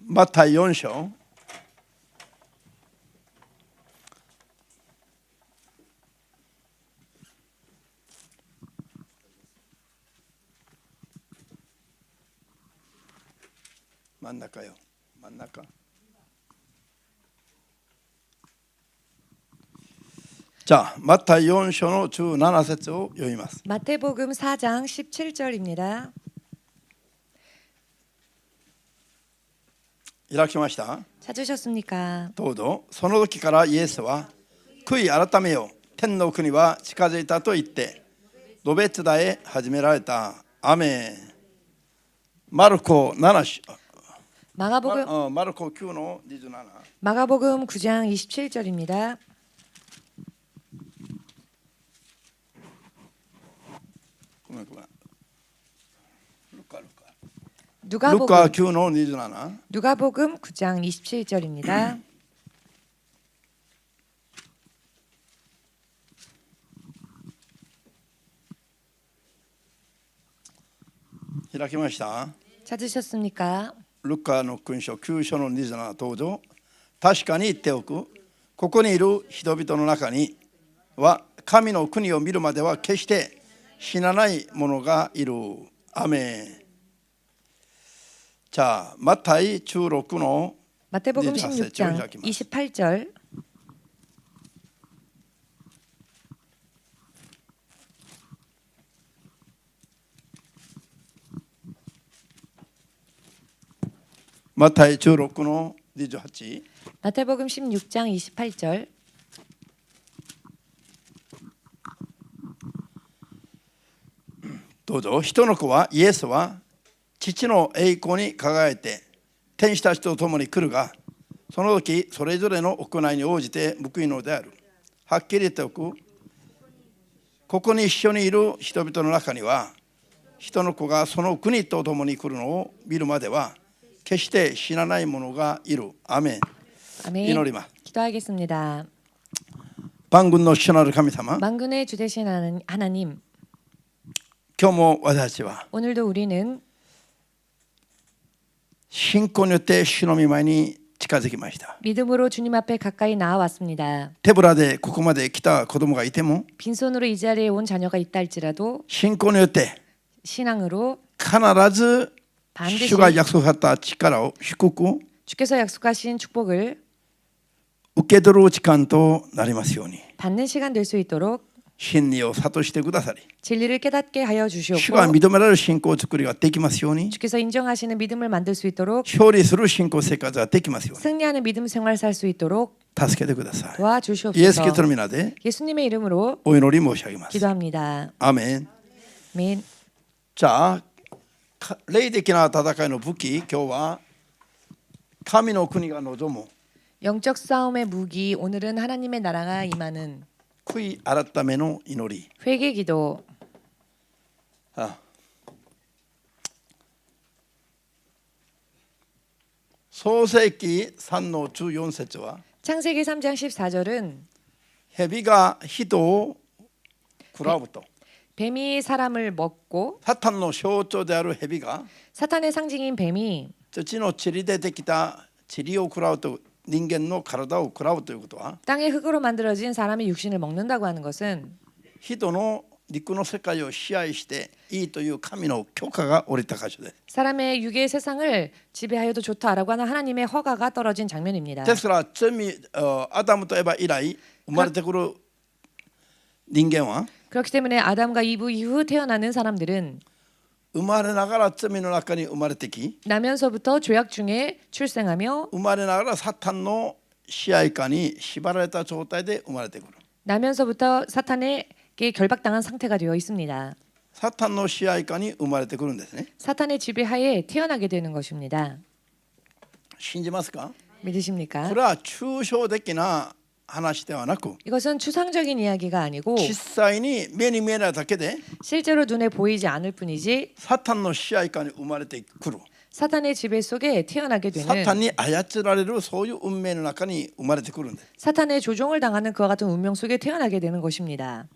マタイ4章真ん中よ、真ん中。じゃあマタイ4章の17節を読みます。 마태복음 4장 17절입니다. 開きました。 찾으셨습니까? どうぞ。その時からイエスは悔い改めよ、天の国は近づいたと言って述べ伝え始められた。アメン。マルコ7章、マルコ9の27。 마가복음 9장 27절입니다. ルカ9の27。 누가복음 9장 27절입니다. 開きました。 찾으셨습니까? ルカの勲章9章の27。どうぞ。確かに言っておく。ここにいる人々の中には神の国を見るまでは決して死なない者がいる。アメン。じゃあマタイ16の 마태복음 16장 28절. マタイ16の28。 마태복음 16장 28절. どうぞ。人の子はイエスは父の栄光に輝いて天使たちと共に来るが、その時それぞれの行いに応じて報いのである。はっきり言っておく。ここに一緒にいる人々の中には人の子がその国と共に来るのを見るまでは決して死なない者がいる。アメン。 아멘. 祈ります。 기도하겠습니다. 万軍の主なる神様、 만군의 주 되신 하나님, 今日も私たちは 오늘도 우리는 信仰によって主の御前に近づきました。 믿음으로 주님 앞에 가까이 나아왔습니다. 手ぶらでここまで来た子供がいても 빈손으로 이 자리에 온 자녀가 있다 할지라도 信仰によって 신앙으로 必ず主が約束された力を祝福 주께서 약속하신 축복을 受け取る時間となりますように 받는 시간 될 수 있도록 真理を諭してくださり 진리를 깨닫게 하여 主が 주시옵고 認められる信仰作りができますように 주께서 인정하시는 믿음을 만들 수 있도록 勝利する信仰生活ができますように 승리하는 믿음 생활 살 수 있도록 助けてください。 도와주시옵소서. イエス・キリストの皆で 예수님의 이름으로 お祈り申し上げます。 기도합니다. アーメン。 아멘. じゃあ霊的な戦いの武器、今日は神の国が望む 영적 싸움의 무기, 오늘은 하나님의 나라가 임하는 悔い改めの祈り。 회개기도. 創世記3の14節は 창세기 3장 14절은 蛇が人を食らうと、 뱀이 사람을 먹고 サタンの象徴である蛇が 사탄의 상징인 뱀이 土の塵でできた塵を食らうと、人間の体を食らうということは 땅의 흙으로 만들어진 사람의 육신을 먹는다고 하는 것은 人の肉の世界を支配していいという神の許可が下りた箇所です。 사람의 육의 세상을 지배하여도 좋다라고 하는 하나님의 허가가 떨어진 장면입니다. ですからアダムとエバ以来生まれてくる人間は 그렇기 때문에 아담과 이브 이후 태어나는 사람들은 生まれながら罪の中に生まれてき、 나면서부터 죄악 중에 출생하며 生まれながらサタンの支配下に縛られた状態で生まれてくる。 나면서부터 사탄에게 결박당한 상태가 되어 있습니다. サタンの支配下に生まれてくるんですね。 사탄의 지배하에 태어나게 되는 것입니다. 信じますか？ 믿으십니까? これは抽象的な話ではなく、 이것은 추상적인 이야기가 아니고 実際に目に見えないだけで 실제로 눈에 보이지 않을 뿐이지 サタンの支配下に生まれてくる。 사탄의 지배 속에 태어나게 サ 되는 タンに操られるそういう運命の中に生まれてくるんです。 사탄의 조종을 당하는 그와 같은 운명 속에 태어나게 되는 것입니다.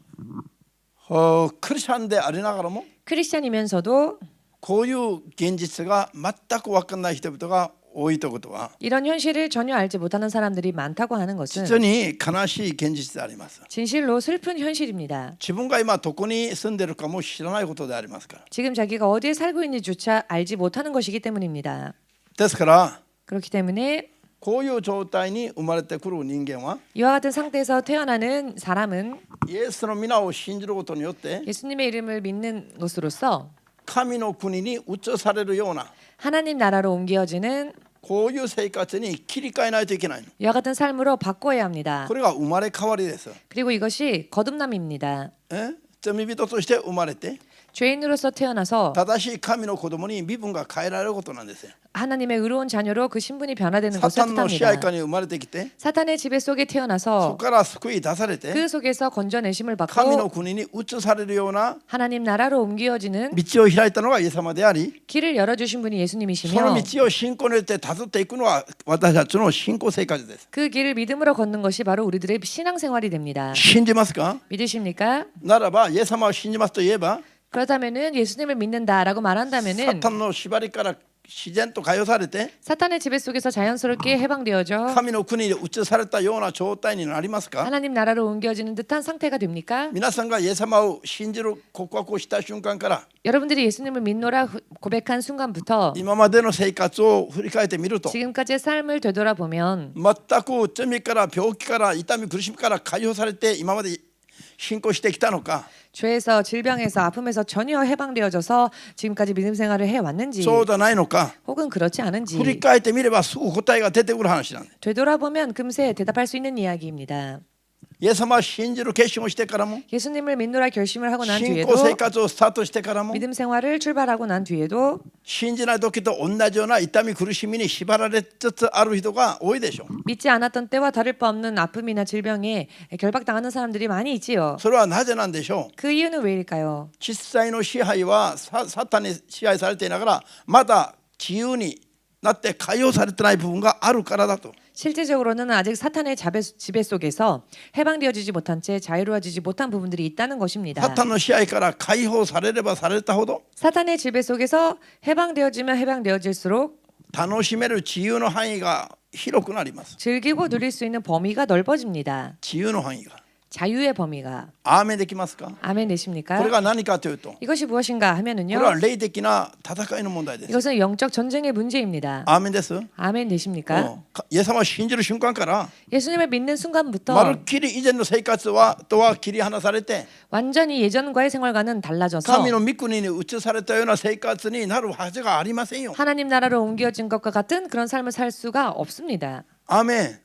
クリスチャンでありながらも 크리스찬이면서도 こういう現実が全く分かんない人々が多いということは 이런 현실을 전혀 알지 못하는 사람들이 많다고 하는 実 것은 に悲しい現実であります。 진실로 슬픈 현실입니다. 自分が今どこに住んでいるかも知らないことでありますから。 지금 자기가 어디에 살고 있는지조차 알지 못하는 것이기 때문입니다. ですから 그렇기 때문에 こういう状態に生まれてくる人間は 이와 같은 상태에서 태어나는 사람은 イエスの皆を信じることによって 예수님의 이름을 믿는 것으로서 神の国に移されるような 하나님 나라로 옮겨지는 こういう生活に切り替えないといけないの。 이와 같은 삶으로 바꿔야 합니다. これが生まれ変わりです。 그리고 이것이 거듭남입니다. 罪人として生まれて 죄인으로서 태어나서 正しい神の子供に身分が変えられることなんですよ。 하나님의 의로운 자녀로 그 신분이 변화되는 サ 것을 タンの支配 뜻합니다. 下に生まれてきて 사탄의 지배 속에 そこ 태어나서 から救い出されて 그 속에서 건져내심을 神の 받고 国に移されるような 하나님 나라로 옮겨지는 道を開いたのがイエス様であり 길을 열어주신 분이 その 예수님이시며 道を信仰によってたどっていくのは私たちの信仰生活です。 그 길을 믿음으로 걷는 것이 바로 우리들의 신앙생활이 됩니다. 信じますか？ 믿으십니까? ならばイエス様を信じますと言えば 그렇다면은 예수님을 믿는다라고 サ 말한다면은 タンの縛りから自然と解放されて 사탄의 지배 속에서 자연스럽게 해방되어져 神の国に移されたような状態になりますか？ 하나님 나라로 옮겨지는 듯한 상태가 됩니까? 皆さんがイエス様を信じる告白をした瞬間から 여러분들이 예수님을 믿노라 고백한 순간부터 今までの生活を振り返ってみると 지금까지의 삶을 되돌아보면 全く罪から病気から痛み苦しみから解放されて今まで信仰してきたのか 죄에서 질병에서 아픔에서 전혀 해방되어져서 지금까지 믿음 생활을 해왔는지 そうじゃないのか 혹은 그렇지 振り 않은지 返ってみればすぐ答えが出てくる話なんです。 되돌아보면 금세 대답할 수 있는 이야기입니다. イエス様を信じる決心をしてからも 예수님을 믿노라 결심을 하고 난 信 뒤에도 仰生活をスタートしてからも 믿음 생활을 출발하고 난 뒤에도 信じない時と同じような痛み苦しみに縛られつつある人が多いでしょう。 믿지 않았던 때와 다를 바 없는 아픔이나 질병에 결박당하는 사람들이 많이 있지요. それはなぜなんでしょう。 그 이유는 왜일까요? 実際の支配はサタンに支配されていながらまだ自由になって解放されてない部分があるからだと。 실제적으로는 아직 사탄의 지배 속에서 해방되어지지 못한 채 자유로워지지 못한 부분들이 있다는 것입니다. サタンの支配から解放されればされたほど 사탄의 지배 속에서 해방되어지면 해방되어질수록 楽しめる自由の範囲が広くなります。 즐기고 누릴 수 있는 범위가 넓어집니다. 自由の範囲が 자유의 범위가. アーメンできますか？ 아멘 これ 되십니까? が何かというとこ 이것이 무엇인가 れ 하면은요. は霊的な戦いの問題です。 이것은 영적 전쟁의 문제입니다. アーメンです。 아멘 되십니까? イエス様を信じる瞬間から 예수님을 믿는 ま 순간부터 るっきり以前の生活とは切り離されて 완전히 예전과의 생활과는 달라져서 神の御国に移されたような生活になるはずがありませんよ。 하나님 나라로 옮겨진 것과 같은 그런 삶을 살 수가 없습니다. アーメン。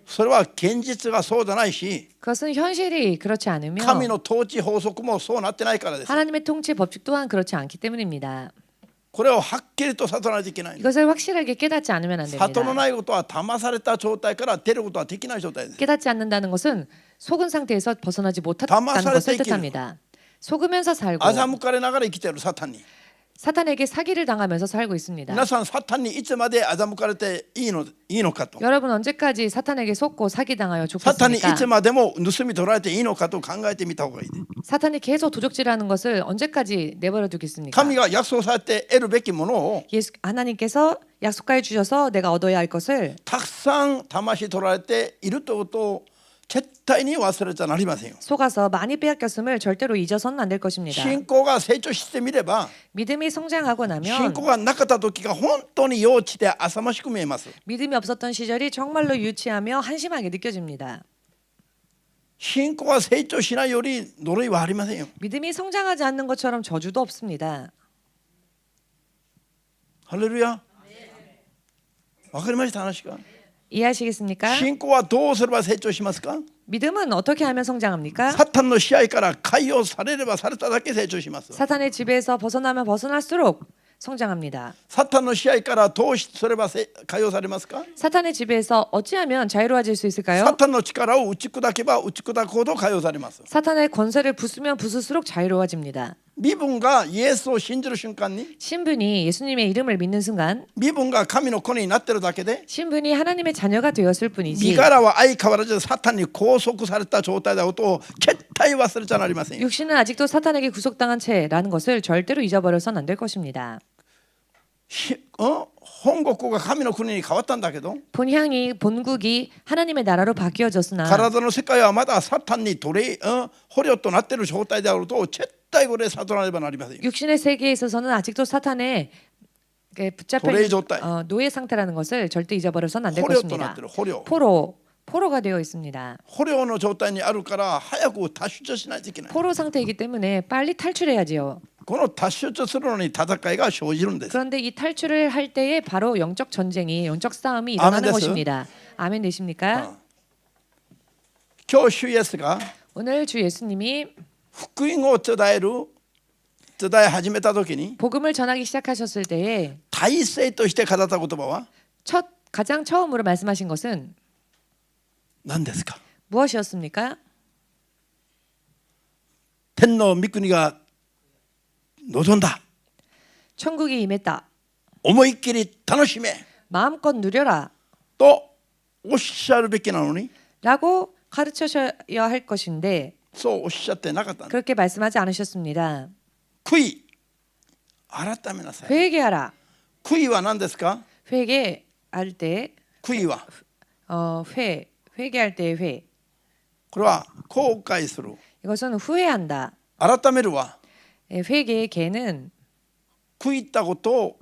それは現実がそうじゃないし 그것은 현실이 그렇지 않으며 神の統治法則もそうなってないからです。 하나님의 통치 법칙 또한 그렇지 않기 때문입니다. これをはっきりと悟らないといけない。 이것을 확실하게 깨닫지 않으면 안 悟ら 됩니다. ないことは騙された状態から出ることはできない状態です。 깨닫지 않는다는 것은 속은 상태에서 벗어나지 못했다는 담아서 것을 할 때 뜻합니다. 속으면서 살고 欺かれながら生きているサタンに。 사탄에게 사기를 당하면서 살고 있습니다. 皆さんサタンにいつまで欺かれていいのかと。 여러분 언제까지 사탄에게 속고 사기당하여 サタンにい 죽겠습니까? つまでも盗み取られていいのかと考えてみた方がいい。 사탄이 계속 도적질하는 것을 언제까지 내버려 두겠습니까? 神が約束されて得るべきものを 하나님께서 약속하여 주셔서 내가 얻어야 할 것을 たくさん魂取られているということを絶対に忘れちゃなりませんよ。 속아서 많이 빼앗겼음을 절대로 잊어서는 안 될 것입니다. 信仰が成長してみれば 믿음이 성장하고 信 나면 仰がなかった時が本当に幼稚で浅ましく見えます。 믿음이 없었던 시절이 정말로 유치하며 한심하게 느껴집니다. 信仰が成長しないより呪いはありませんよ。 믿음이 성장하지 않는 것처럼 저주도 없습니다. ハレルヤ。わかりました話か？ 이해하시겠습니까? 信仰はどうすれば成長しますか？ 믿음은 어떻게 하면 성장합니까? サタンの支配から解放されればされただけ成長します。 사탄의 지배에서 벗어나면 벗어날수록 성장합니다. サタンの支配からどうすれば解放されますか？ 사탄의 지배에서 어찌하면 자유로워질 수 サ 있을까요? タンの力を打ち砕けば打ち砕くほど解放されます。 사탄의 권세를 부수면 부술수록 자유로워집니다. 身分がイエスを信じる瞬間に 신분이 예수님의 이름을 믿는 순간 身分が神の子になってるだけで 신분이 하나님의 자녀가 되었을 身 뿐이지 柄は相変わらずサタンに拘束された状態だことを絶対忘れちゃなりませんよ。 육신은 아직도 사탄에게 구속당한 채라는 것을 절대로 잊어버려서는 안 될 것입니다. 本国が神の国に変わったんだけど 본국이 하나님의 나라로 바뀌어졌으나 体の世界はまだサタンに捕虜となっている状態であることを絶対これ悟らねばなりませんよ。 육신의 세계에 있어서는 아직도 사탄의 붙잡혀奴隷있는状態 노예 상태라는 것을 절대 잊어버려서는 안 될 捕虜となっ 것입니다. ている捕虜 포로가 되어 있습니다. 捕虜の状態にあるから早く脱出しないといけない。 포로 상태이기 때문에 빨리 탈출해야지요. この脱出するのに戦いが生じるんです。 그런데 이 탈출을 할 때에 바로 영적 전쟁이 영적 싸움이 일어나는 아멘 것입니다. 아멘 되십니까? 今日主イエスが 오늘 주 예수님이 福音を伝え始めた時に 복음을 전하기 시작하셨을 때에 大勢として語った言葉は 가장 처음으로 말씀하신 것은 何ですか。 무엇이었습니까? 天の御国が望んだ。 천국이 임했다. 思いっきり楽しめ 마음껏 누려라. とおっしゃるべきなのに 라고 가르쳐셔야 할 것인데 そうおっしゃってなかったんです。 그렇게 말씀하지 않으셨습니다. 悔い改めなさい。 회개하라. 悔いは何ですか。 회개할 때 悔いは 회개할 때의 회. これは後悔する。 이것은 후회한다. 改めるは 회개의 개는 悔いたことを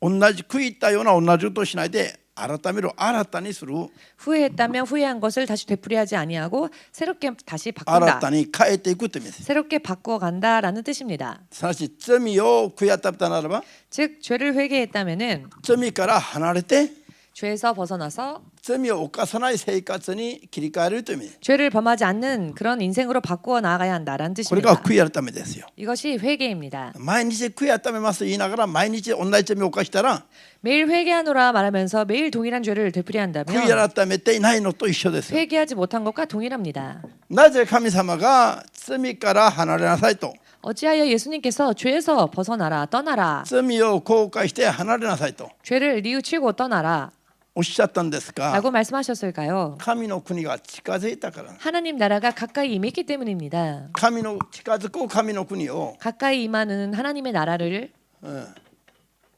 悔いたような同じことをしないで改める、新たにする、 후회했다면 후회한 것을 다시 되풀이하지 아니하고 새롭게 다시 新 바꾼다. たに変えていくという意味です。 새롭게 바꾸어 간다라는 뜻입니다. すなわち罪を悔い改めたならば 즉 죄를 회개했다면은 罪から離れて 죄에서 벗어나서 罪を犯さない生活に切り替えるという意味です。 죄를 범하지 않는 그런 인생으로 바꾸어 나아가야 한다라는 これが 뜻입니다. 悔い改めですよ。 이것이 회개입니다. 毎日悔い改めますと言いながら毎日同じ罪を犯したら 매일 회개하노라 말하면서 매일 동일한 죄를 悔い 되풀이한다면 改めていないのと一緒です。 회개하지 못한 것과 동일합니다. なぜ神様が罪から離れなさいと 어찌하여 예수님께서 죄에서 벗어나라 떠나라 罪を後悔して離れなさいと 죄를 뉘우치고 떠나라 おっしゃったんですが 라고 말씀하셨을까요? 神の国が近づいたから 하나님 나라가 가까이 임했기 때문입니다. 神の近づく神の国を 가까이 임하는 하나님의 나라를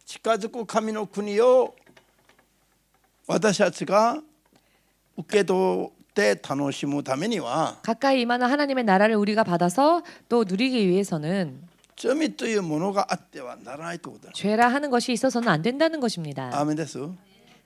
近づく神の国を私たちが受け取って楽しむためには 가까이 임하는 하나님의 나라를 우리가 받아서 또 누리기 위해서는 罪というものがあってはならないということだ。 죄라 하는 것이 있어서는 안 된다는 것입니다. アーメンです。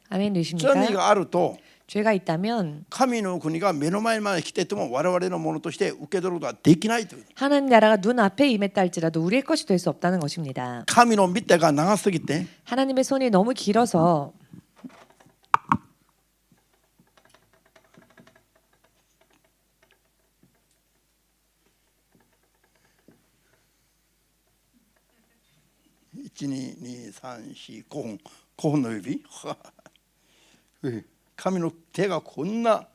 아멘 되십니까? 罪があると 죄가 있다면 神の国が目の前まで来てても我々のものとして受け取ることはできないという。 하나님 나라가 눈 앞에 임했다 할지라도 우리의 것이 될 수 없다는 것입니다. 神の御手が長すぎて 하나님의 손이 너무 길어서 1、2、2、3、4、5本の指神の手がこんな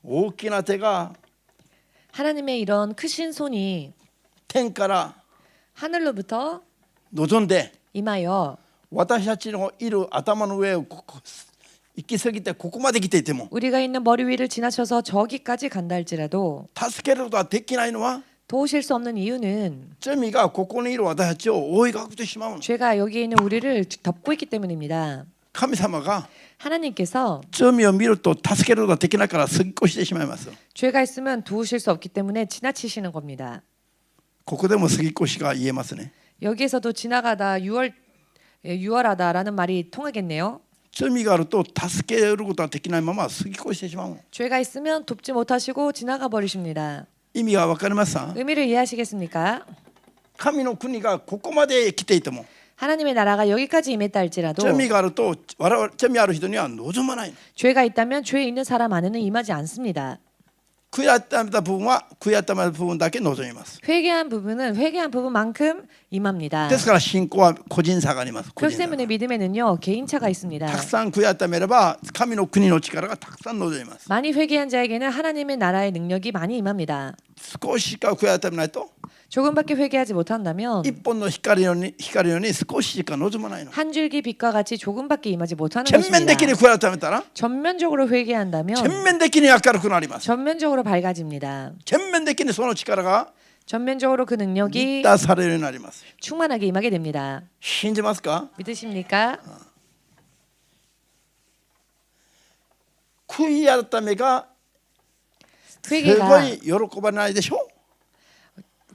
大きな手が 하나님의 이런 크신 손이 天から 하늘로부터 望んで 임하여 私たちのいる頭の上を行き過ぎてここまで来ていても 우리가 있는 머리 위를 지나쳐서 저기까지 간다 할지라도 助けることができないのは 도우실 수 없는 이유는 罪がここにいる私たちを覆い隠してしまうの。 죄가 여기에 있는 우리를 덮고 있기 때문입니다. 神様が 하나님께서 罪を見ると助けることができないから過ぎ越してしまいます。 죄가 있으면 도우실 수 없기 때문에 지나치시는 겁니다. ここでも過ぎ越しが言えますね。 여기에서도 지나가다 유월하다라는 말이 통하겠네요. 罪があると助けることができないまま過ぎ越してしまうの。 죄가 있으면 돕지 못하시고 지나가 버리십니다. 意味が分かりますか。 의미를 이해하시겠습니까? 神の国がここまで来ていても 하나님의 나라가 여기까지 임했다 할지라도 罪があると我々罪ある人には望まない。 죄가 있다면 죄 있는 사람 안에는 임하지 않습니다. 悔い改めた部分は悔い改めた部分だけ望みます。 회개한 부분은 회개한 부분만큼 임합니다. ですから信仰は個人差があります。個 그렇기 人差 때문에 믿음에는요 개인차가 있습니다. たくさん悔い改めれば神の国の力がたくさん望みます。 많이 회개한 자에게는 하나님의 나라의 능력이 많이 임합니다. 少ししか悔い改めないと 조금밖에 회개하지 못한다면 一本の光のように少ししか望まないの。 한 줄기 빛과 같이 조금밖에 임하지 못하는 全面 것입니다. 的に悔い改めたら 전면적으로 회개한다면 全面的に明るくなります。 전면적으로 밝아집니다. 全面的にその力が 전면적으로 그 満 능력이 たされるようになります。 충만하게 임하게 됩니다. 信じますか？ 믿으십니까? 悔い改めがすご 회개가 い喜ばないでしょ。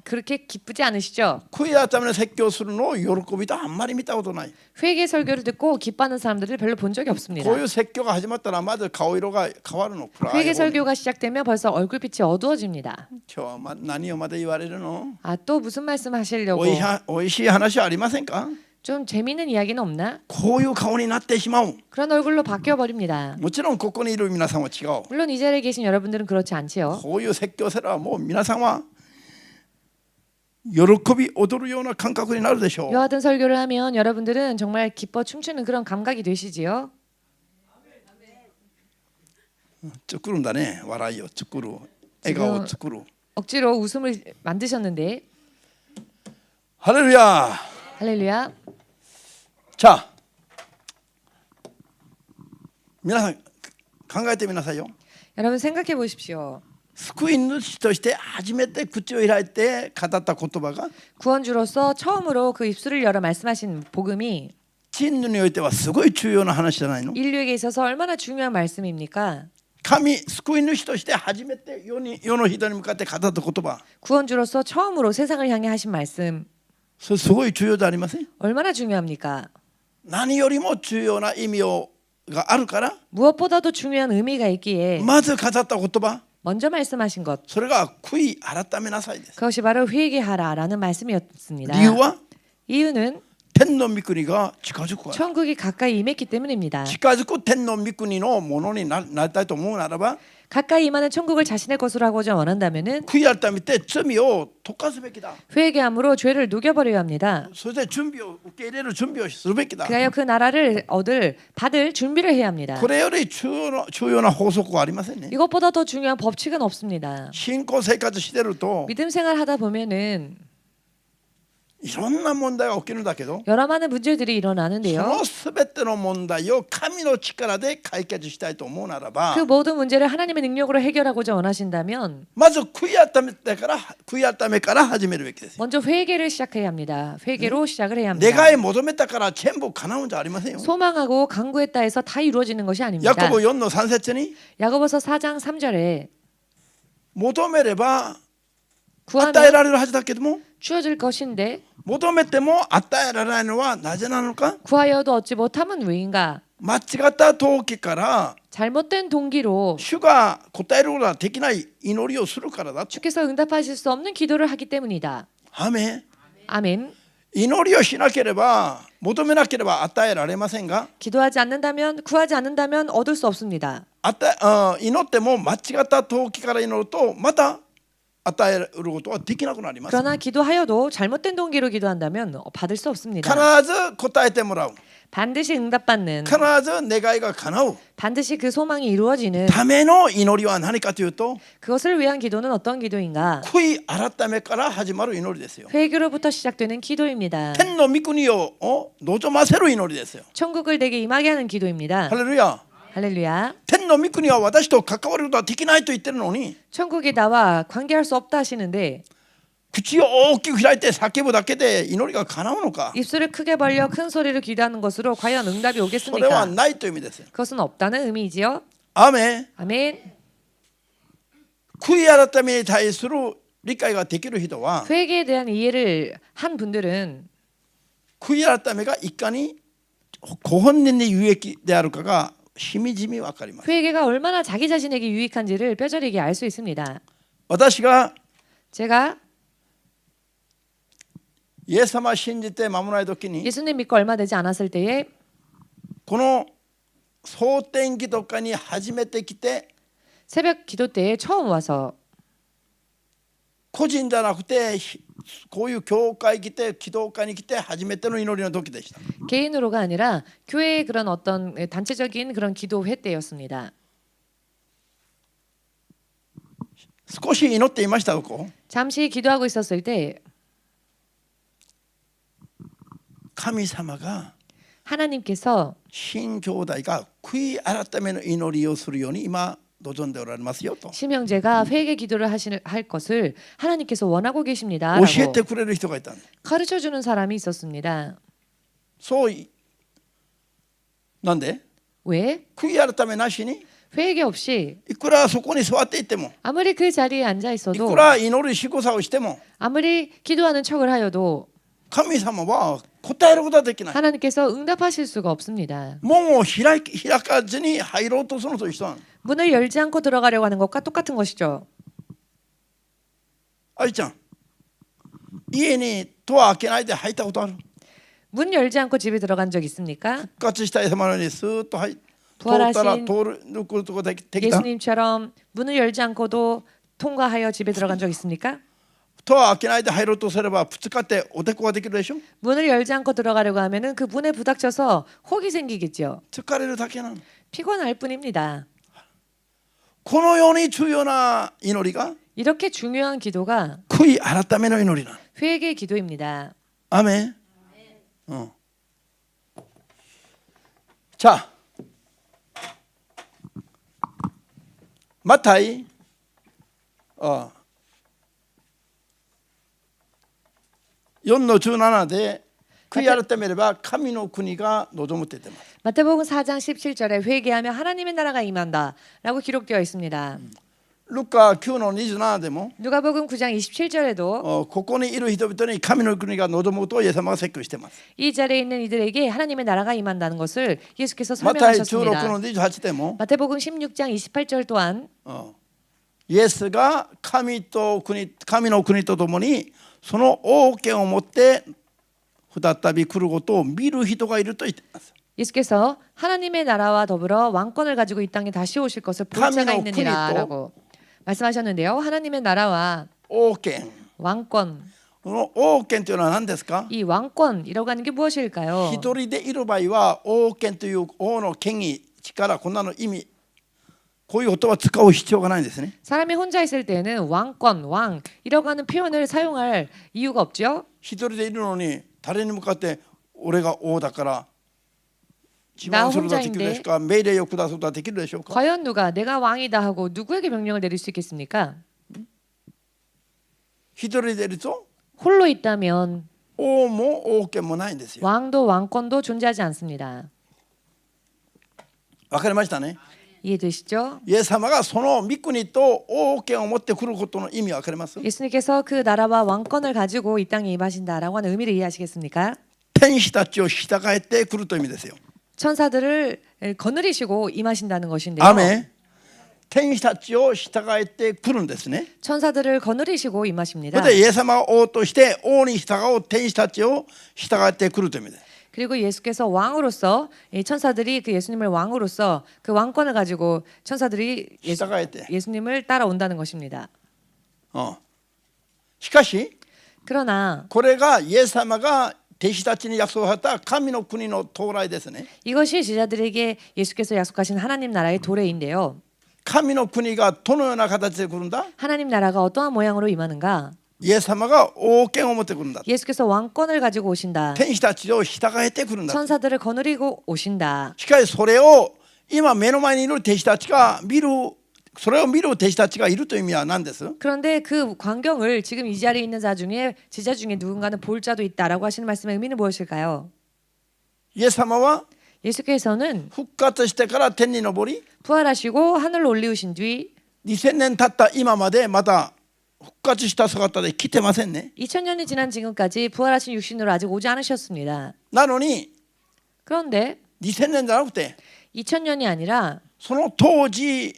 그렇게 기쁘지 않으시죠? 悔い改めの説教するのを喜びとあんまり見たことない。 회개 설교를 듣고 기뻐하는 사람들을 별로 본 적이 없습니다. こういう説教が始まったらまず顔色が変わるの。暗い 회개 方に 설교가 시작되면 벌써 얼굴빛이 어두워집니다. 今日は何をまで言われるの？ 아, 또 무슨 말씀 하시려고? おいしい話はありませんか？ 좀 재미있는 이야기는 없나? こういう顔になってしまう。 그런 얼굴로 바뀌어 버립니다. もちろんここにいる皆さんは違う。 물론 이 자리에 계신 여러분들은 그렇지 않지요. こういう説教せらもう皆さんは喜び踊るような感覚になるでしょう。 여하튼 설교를 하면 여러분들은 정말 기뻐 춤추는 그런 감각이 되시지요. 作るんだね。笑いを作る。笑顔を作る。 억지로 웃음을 만드셨는데. ハレルヤ。 할렐루야. 자, 皆さん考えてみなさいよ。 여러분 생각해 보십시오. 救い主として初めて口を開いて語った言葉が 구원주로서 처음으로 그 입술을 열어 말씀하신 복음이 人類においてはすごい重要な話じゃないの。 인류에게 있어서 얼마나 중요한 말씀입니까? 神救い主として初めて世の人に向かって語った言葉、 구원주로서 처음으로 세상을 향해 하신 말씀 それすごい重要じゃありません？ 얼마나 중요합니까? 何よりも重要な意味があるから 무엇보다도 중요한 의미가 있기에 まず語った言葉、 먼저 말씀하신 것 それが悔い改めなさいです。 그것이 바로 회개하라라는 말씀이었습니다. 理由は 이유는 天の御国が近づくから。 천국이 가까이 임했기 때문입니다. 近づく天の御国のものになりたいと思うならば 가까이 임하는 천국을 자신의 것으로 하고자 원한다면은 悔い改めて罪を溶かすべきだ。 회개함으로 죄를 녹여버려야 합니다. そして準備を受け入れる準備をするべきだ。 그하여 그 나라를 받을 준비를 해야 합니다. これより重要な法則はありませんね。 이것보다 더 중요한 법칙은 없습니다. 信仰生活してると 믿음 생활 하다 보면은 いろんな問題が起きるんだけど、 여러 많은 문제들이 そ 일어나는데요. のすべての問題を神の力で解決したいと思うならば 그 모든 문제를 하나님의 능력으로 해결하고자 원하신다면 まず悔い改めから始めるべきですよ。 먼저 회개를 시작해야 합니다. 회개로 시작을 해야 합니다. 願い求めたから全部叶うんじゃありませんよ。 소망하고 간구했다 해서 다 이루어지는 것이 아닙니다. ヤコブ4の3節に 야고보서 4장 3절에 求めれば与え 구하면 られるはずだけども 주어질 것인데 求めても与えられないのはなぜなのか。 구하여도 얻지 못하면 왜인가? 間違った動機から 잘못된 동기로 主が答えることができない祈りをするからだ。 주께서 응답하실 수 없는 기도를 하기 때문이다. アメン。 아멘. 祈りをしなければ求めなければ与えられませんが 기도하지 않는다면 구하지 않는다면 얻을 수 없습니다. 祈っても間違った動機から祈るとまた与えることはできなくなります。 그러나 기도하여도 잘못된 동기로 기도한다면 받을 수 없습니다. 必ず答えてもらう。 반드시 응답받는 必ず願いが叶う 반드시 그 소망이 이루어지는 ための祈りは何かというと 그것을 위한 기도는 어떤 기도인가? 悔い改めから始まる祈りですよ。 회개로부터 시작되는 기도입니다. 天の御国を望ませる祈りですよ。 천국을 내게 임하게 하는 기도입니다. ハレルヤ。 할렐루야. 天の御国は私と関わることはできないと言ってるのに 천국이 나와 관계할 수 없다 하시는데 口を大きく開いて叫ぶだけで祈りが叶うのか。 입술을 크게 벌려 큰 소리로 기도하는 것으로 과연 응답이 それは 오겠습니까? ないという意味ですよ。 그것은 없다는 의미이지요. アーメン。 아멘. 悔い改めに対する理解ができる人は 회개에 대한 이해를 한 분들은 悔い改めがいかにご本人に有益であるかがしみじみ分かります。 회개가 얼마나 자기 자신에게 유익한지를 뼈저리게 알 수 있습니다. 私が 제가 イエス様を信じて間もない時に 예수님 믿고 얼마 되지 않았을 때에 この蒼天祈祷会に初めて来て 새벽 기도 때에 처음 와서 個人じゃなくてこういう教会来て祈祷会に来て初めての祈りの時でした。 개인으로가 아니라 교회의 그런 어떤 단체적인 그런 기도회 때였습니다. 少し祈っていました。ここ 잠시 기도하고 있었을 때 神様が 하나님께서 新兄弟が悔い改めの祈りをするように今望んでおられますよと 심형제가 회개 기도를 할 것을 하나님께서 원하고 계십니다. 教え 라고 てくれる人がいたんです。 가르쳐 주는 사람이 있었습니다. なんで 왜? 悔い改めなしに 회개 없이 いくらそこに座っていても 아무리 그 자리에 앉아 い 있어도 くら祈る仕草をしても 아무리 기도하는 척을 하여도 神様は答えることはできない。 하나님께서 응답하실 수가 없습니다. 門を開かずに入ろうとするのと一緒なの。 문을 열지 않고 들어가려고 하는 것과 똑같은 것이죠. あいちゃん、家に戸を開けないで入ったことある？ 문 열지 않고 집에 들어간 적 있습니까? 復活したイエス様のようにスーッと通부활하신ったら通ることができた？ 예수님처럼 문을 열지 않고도 통과하여 집에 들어간 적 있습니까? 戸を開けないで入ろうとすればぶつかっておでこができるでしょ。 문을 열지 않고 들어가려고 하면은 그 문에 부닥쳐서 혹이 생기겠죠. 疲れるだけなの。 피곤할 뿐입니다. このように重要な祈りが 이렇게 중요한 기도가 悔い改めの祈りなの。 회개 기도입니다. アメン。うん。자、マタイ、4の17で悔い改めれば神の国が望むって言ってます。 마태복음 4장 17절에 회개하며 하나님의 나라가 임한다라고 기록되어 있습니다. ルカ9の27でも 누가복음 9장 27절에도 ここにいる人々に神の国が望むことをイエス様が説教しています。 이 자리에 있는 이들에게 하나님의 나라가 임한다는 것을 예수께서 マタイ16 설명하셨습니다. の28でも 마태복음 16장 28절 또한 イエスが神の国とともにその王権を持って再び来ることを見る人がいると言っています。 예수께서 하나님의 나라와 더불어 왕권을 가지고 이 땅에 다시 오실 것을 볼 자가 있느니라라고 말씀하셨는데요. 하나님의 나라와 王権、 왕권, この王権というのは何ですか？ 이 왕권이라고 하는 게 무엇일까요? 一人でいる場合は王権という王の権威、力、こんなの意味、こういう言葉を使う必要がないんですね。 사람이 혼자 있을 때는 왕권, 왕이라고 하는 표현을 사용할 이유가 없죠. 一人でいるのに誰に向かって俺が王だから自나慢することができるでしょうか？命令を下すことができるでしょうか？ 과연 누가 내가 왕이다 하고 누구에게 명령을 내릴 수 있겠습니까? 一人でいると 홀로 있다면 王も王権もないんですよ。 왕도 왕권도 존재하지 않습니다. わかりましたね。 이해되시죠? イエス様がその御国と王権を持ってくることの意味わかります？ 예수님께서 그 나라와 왕권을 가지고 이 땅에 임하신다라고 하는 의미를 이해하시겠습니까? 天使たちを従えてくるという意味ですよ。 천사들을 거느리시고 임하신다는 것인데요. アメン。天使たちを従えてくるんですね。 천사들을 거느리시고 임하십니다. それでイエス様が王として王に従う天使たちを従ってくるという意味です。 그리고 예수께서 왕으로서 이 천사들이 그 예수님을 왕으로서 그 왕권을 가지고 천사들이 従えて。 예수님을 따라온다는 것입니다. しかし 그러나 これがイエス様が弟子たちに約束された神の国の到来ですね。 이것이 제자들에게 예수께서 약속하신 하나님 나라의 도래인데요. 神の国がどのような形で来るんだ？ 하나님 나라가 어떠한 모양으로 임하는가? イエス様が王権を持ってくるんだ。 예수께서 왕권을 가지고 오신다. 天使たちを従えてくるんだ。 천사들을 거느리고 오신다. しかしそれを今目の前にいる弟子たちが見る、それを見る弟子たちがいるという意味は何です？ 그런데 그 광경을 지금 이 자리에 있는 자 중에 제자 중에 누군가는 볼 자도 있다라고 하시는 말씀의 의미는 무엇일까요? イエス様は 예수께서는 復活してから天に昇り 부활하시고 하늘로 올리우신 뒤 2000年経った今までまた復活した姿で来てませんね。 2000년이 지난 지금까지 부활하신 육신으로 아직 오지 않으셨습니다. なのに 그런데 2000年じゃなくて 2000년이 아니라 その当時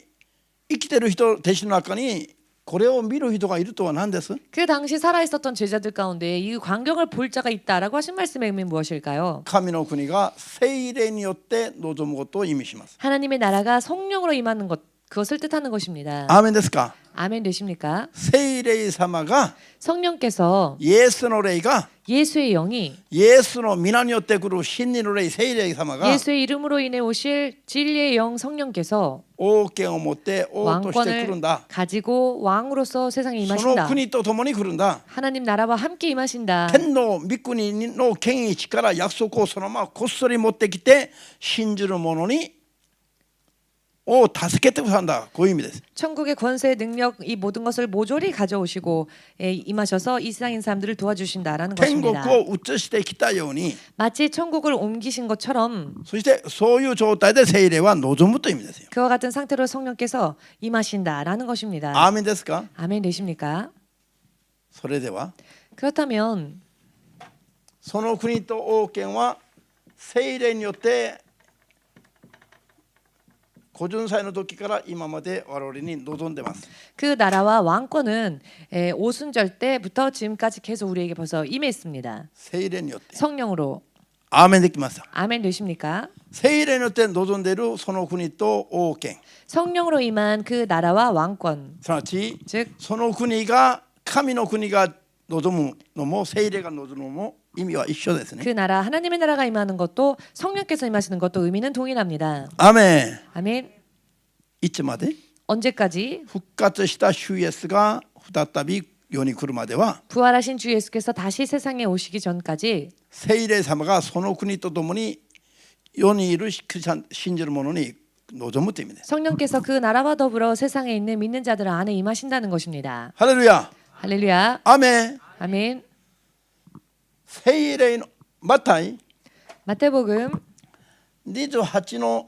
生きてる人弟子の中にこれを見る人がいるとは何です？ 그 당시 살아 있었던 제자들 가운데 이 광경을 볼 자가 있다라고 하신 말씀의 의미는 무엇일까요? 神の国が聖霊によって望むことを意味します。 하나님의 나라가 성령으로 임하는 것 그것을 뜻하는 것입니다. アーメンですか。 아멘 되십니까? 聖霊様が 성령께서 イエスの霊が 예수의 영이 イエスの皆によって来る真理の霊聖霊様が 예수의 이름으로 인해 오실 진리의 영 성령께서 王権を持って王として来るん 왕권을 だ。 가지고 왕으로서 세상에 その 임하신다. 国と共に来るんだ。 하나님 나라와 함께 임하신다. 天の御国の権威力約束をそのままこっそり持ってきて信じる者にを助けてくださるんだ。こういう意味です。 천국의 권세 능력 이 모든 것을 모조리 가져오시고 임하셔서 이 세상인 사람들을 도와주신다라는 天国 것입니다. を移してきたように 마치 천국을 옮기신 것처럼 そしてそういう状態で聖霊は望むという意味ですよ。 그와 같은 상태로 성령께서 임하신다라는 것입니다. アーメンですか。 아멘 되십니까? それでは 그렇다면 その国と王権は聖霊によって古巡祭の時から今まで我々に望んでます。 그 나라와 왕권은 오순절 때부터 지금까지 계속 우리에게 벌써 임했습니다. 聖霊によって 성령으로 アーメンできました。 아멘 되십니까? 聖霊によって望んでいるその国と王権 성령으로 임한 그 나라와 왕권 すなわち 즉 その国が神の国が望むのも聖霊が望むのも意味は一緒ですね。 그 나라 하나님의 나라가 임하는 것도 성령께서 임하시는 것도 의미는 동일합니다. アーメン。 아멘. いつまで 언제까지 復活した主イエスが再び世に来るまでは 부활하신 주 예수께서 다시 세상에 오시기 전까지 聖霊様がその国とともに世にいる信じる者に望むという意味です。 성령께서 그 나라와 더불어 세상에 있는 믿는 자들 안에 임하신다는 것입니다. ハレルヤ。 할렐루야. アーメン。 아멘. 聖霊のマタイ 마태복음 28の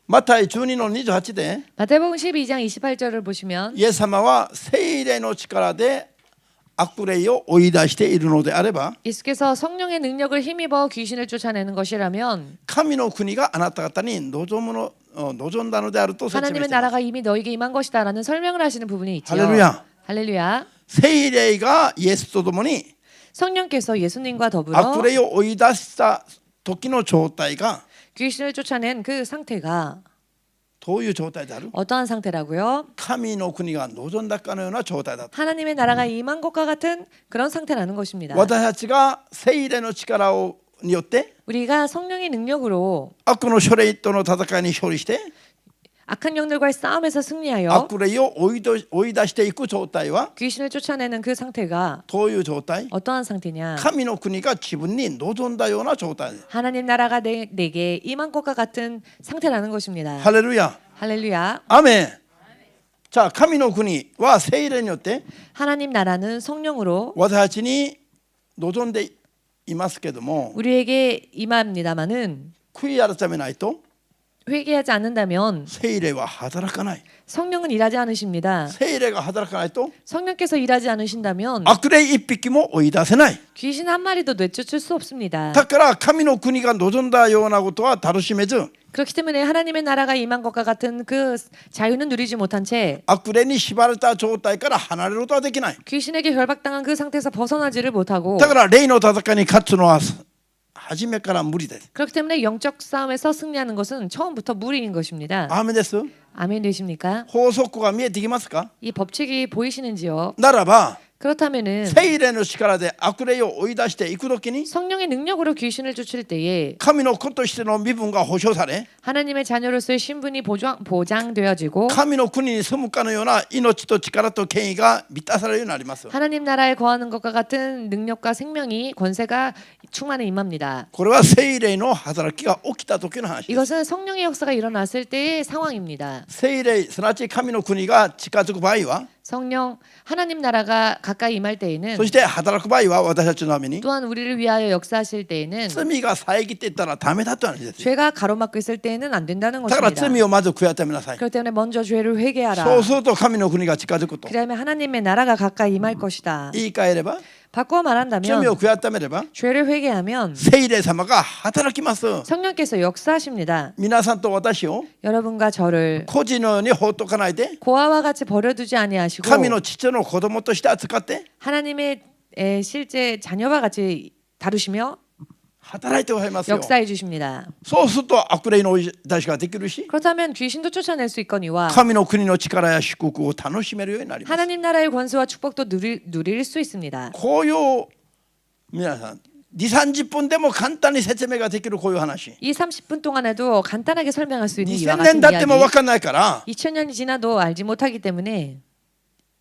マタイ12の28で 마태복음 12장 28절을 보시면 イエス様は聖霊の力で悪霊を追い出しているのであれば 예수께서 성령의 능력을 힘입어 귀신을 쫓아내는 것이라면 神の国があなた方に望んだのであると説明してい 하나님의 ます。 나라가 이미 너에게 임한 것이다라는 설명을 하시는 부분이 있지요. 할렐루야. 할렐루야. 聖霊がイエスとともに 성령께서 예수님과 더불어 悪霊を追い出した時の状態が 귀신을 쫓아낸 그 상태가 どういう状態である？ 어떠한 상태라고요? 神の国が望んだかのような状態だった。 하나님의 나라가 임한 것과 같은 그런 상태라는 것입니다. 私たちが聖霊の力によって 우리가 성령의 능력으로 悪の書類との戦いに勝利して 악한 영들과의 싸움에서 승리하여 悪霊を追い出していく状態は 귀신을 쫓아내는 그 상태가 どういう状態？ 어떠한 상태냐? 神の国が自分に望んだような状態。 하나님 나라가 내게 임한 것과 같은 상태라는 것입니다. ハレルヤ。 할렐루야. アーメン。じゃあ神の国は聖霊によって 하나님 나라는 성령으로 私たちに望んでいますけども 우리에게 임합니다마는 悔い改めないと 회개하지 않는다면 聖霊は働かない。 성령은 일하지 않으십니다. 聖霊が働かないと 성령께서 일하지 않으신다면 悪霊一匹も追い出せない。 귀신 한 마리도 내쫓을 수 없습니다. だから神の国が望んだようなことは楽しめず 그렇기 때문에 하나님의 나라가 임한 것과 같은 그 자유는 누리지 못한 채 悪霊に縛られた状態から離れることはできない。 귀신에게 결박당한 그 상태에서 벗어나지를 못하고 だから霊の戦いに勝つのは初めから無理です。 그렇기 때문에 영적 싸움에서 승리하는 것은 처음부터 무리인 것입니다. アーメンです。 아멘 되십니까? 法則が見えてきますか？ 이 법칙이 보이시는지요? ならば 그렇다면은 聖霊の力で悪霊を追い出していくときに 성령의 능력으로 귀신을 쫓을 때에 神の子としての身分が保証され 하나님의 자녀로서의 신분이 보장되어지고 神の国に住むかのような命と力と権威が満たされるようになります。 하나님 나라에 거하는 것과 같은 능력과 생명이 권세가 충만에 임합니다. これは聖霊の働きが起きた時の話です。 이것은 성령의 역사가 일어났을 때의 상황입니다. 聖霊すなわち神の国が近づく場合は 성령 하나님 나라가 가까이 임할 때에는 そして働く場合は私たちのために 또한 우리를 위하여 역사하실 때에는 罪が遮っていったらダメだという話です。 죄가 가로막고 있을 때에는 안 된다는 だから 것입니다. 罪をまず悔やみなさい。 그렇기 때문에 먼저 죄를 회개하라. そうすると神の国が近づくと。 그다음에 하나님의 나라가 가까이 임할 것이다. 言い換えれば 바꿔 罪を 말한다면 悔やめれば 죄를 회개하면 聖霊様が働きます。 성령께서 역사하십니다. 皆さんと私を 여러분과 저를 孤児のように放っとかないで 고아와 같이 버려두지 아니하시고 神の父の子供として扱って 하나님의 실제 자녀와 같이 다루시며 働いておられますよ。 역사해 주십니다. そうすると悪霊の追い出しができるし、 그렇다면 귀신도 쫓아낼 수 있거니와 神の国の力や祝福を楽しめるようになります。 하나님 나라의 권세와 축복도 누릴 수 있습니다. こういう皆さん2、30分でも簡単に説明ができるこういう話。 이 30분 동안에도 간단하게 설명할 수 있는 이와 2000 같은 年経っても 이야기. 分かんないから、 2000년이 지나도 알지 못하기 때문에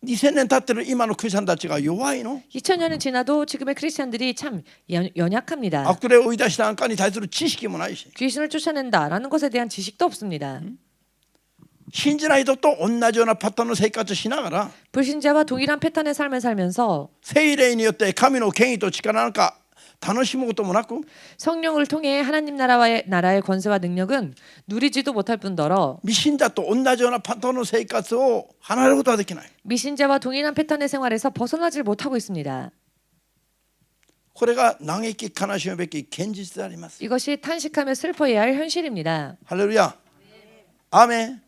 2000年経ってる今のクリスチャンたちが弱いの。 2000년이 지나도 지금의 크리스찬들이 참 연약합니다. 悪霊を追い出しなんかに対する知識もないし、 귀신을 쫓아낸다라는 것에 대한 지식도 없습니다. 信じない人と同じようなパターンの生活をしながら、 불신자와 동일한 패턴의 삶을 살면서 聖霊によって神の権威と力なんか楽しむこともなく、 성령을 통해 하나님 나라의 권세와 능력은 누리지도 못할 뿐더러 未信者と同じようなパターンの生活を離れることはできない。 미신자와 동일한 패턴의 생활에서 벗어나질 못하고 있습니다. これが嘆き悲しむべき現実であります。 이것이 탄식하며 슬퍼해야 할 현실입니다. ハレルヤ。アーメン。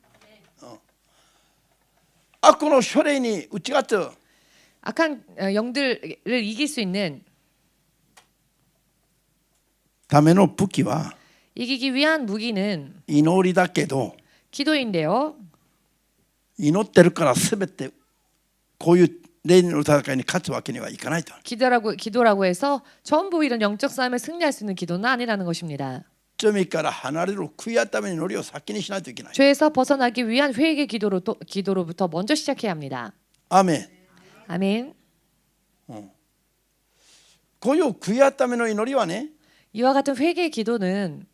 悪の書類に打ち勝つ 악한 영들을 이길 수 있는 ための武器は 이기기 위한 무기는 祈りだけど、 기도인데요. 祈ってるからすべてこういう霊の戦いに勝つわけにはいかないと。 기도라고 해서 전부 이런 영적 싸움에 승리할 수 있는 기도는 아니라는 것입니다. 罪から離れる悔い改めの祈りを先にしないといけない。 죄에서 벗어나기 위한 회개의 기도로부터 먼저 시작해야 합니다. アーメン。 아멘. こういう悔い改めの祈りはね、 이와 같은 회개의 기도는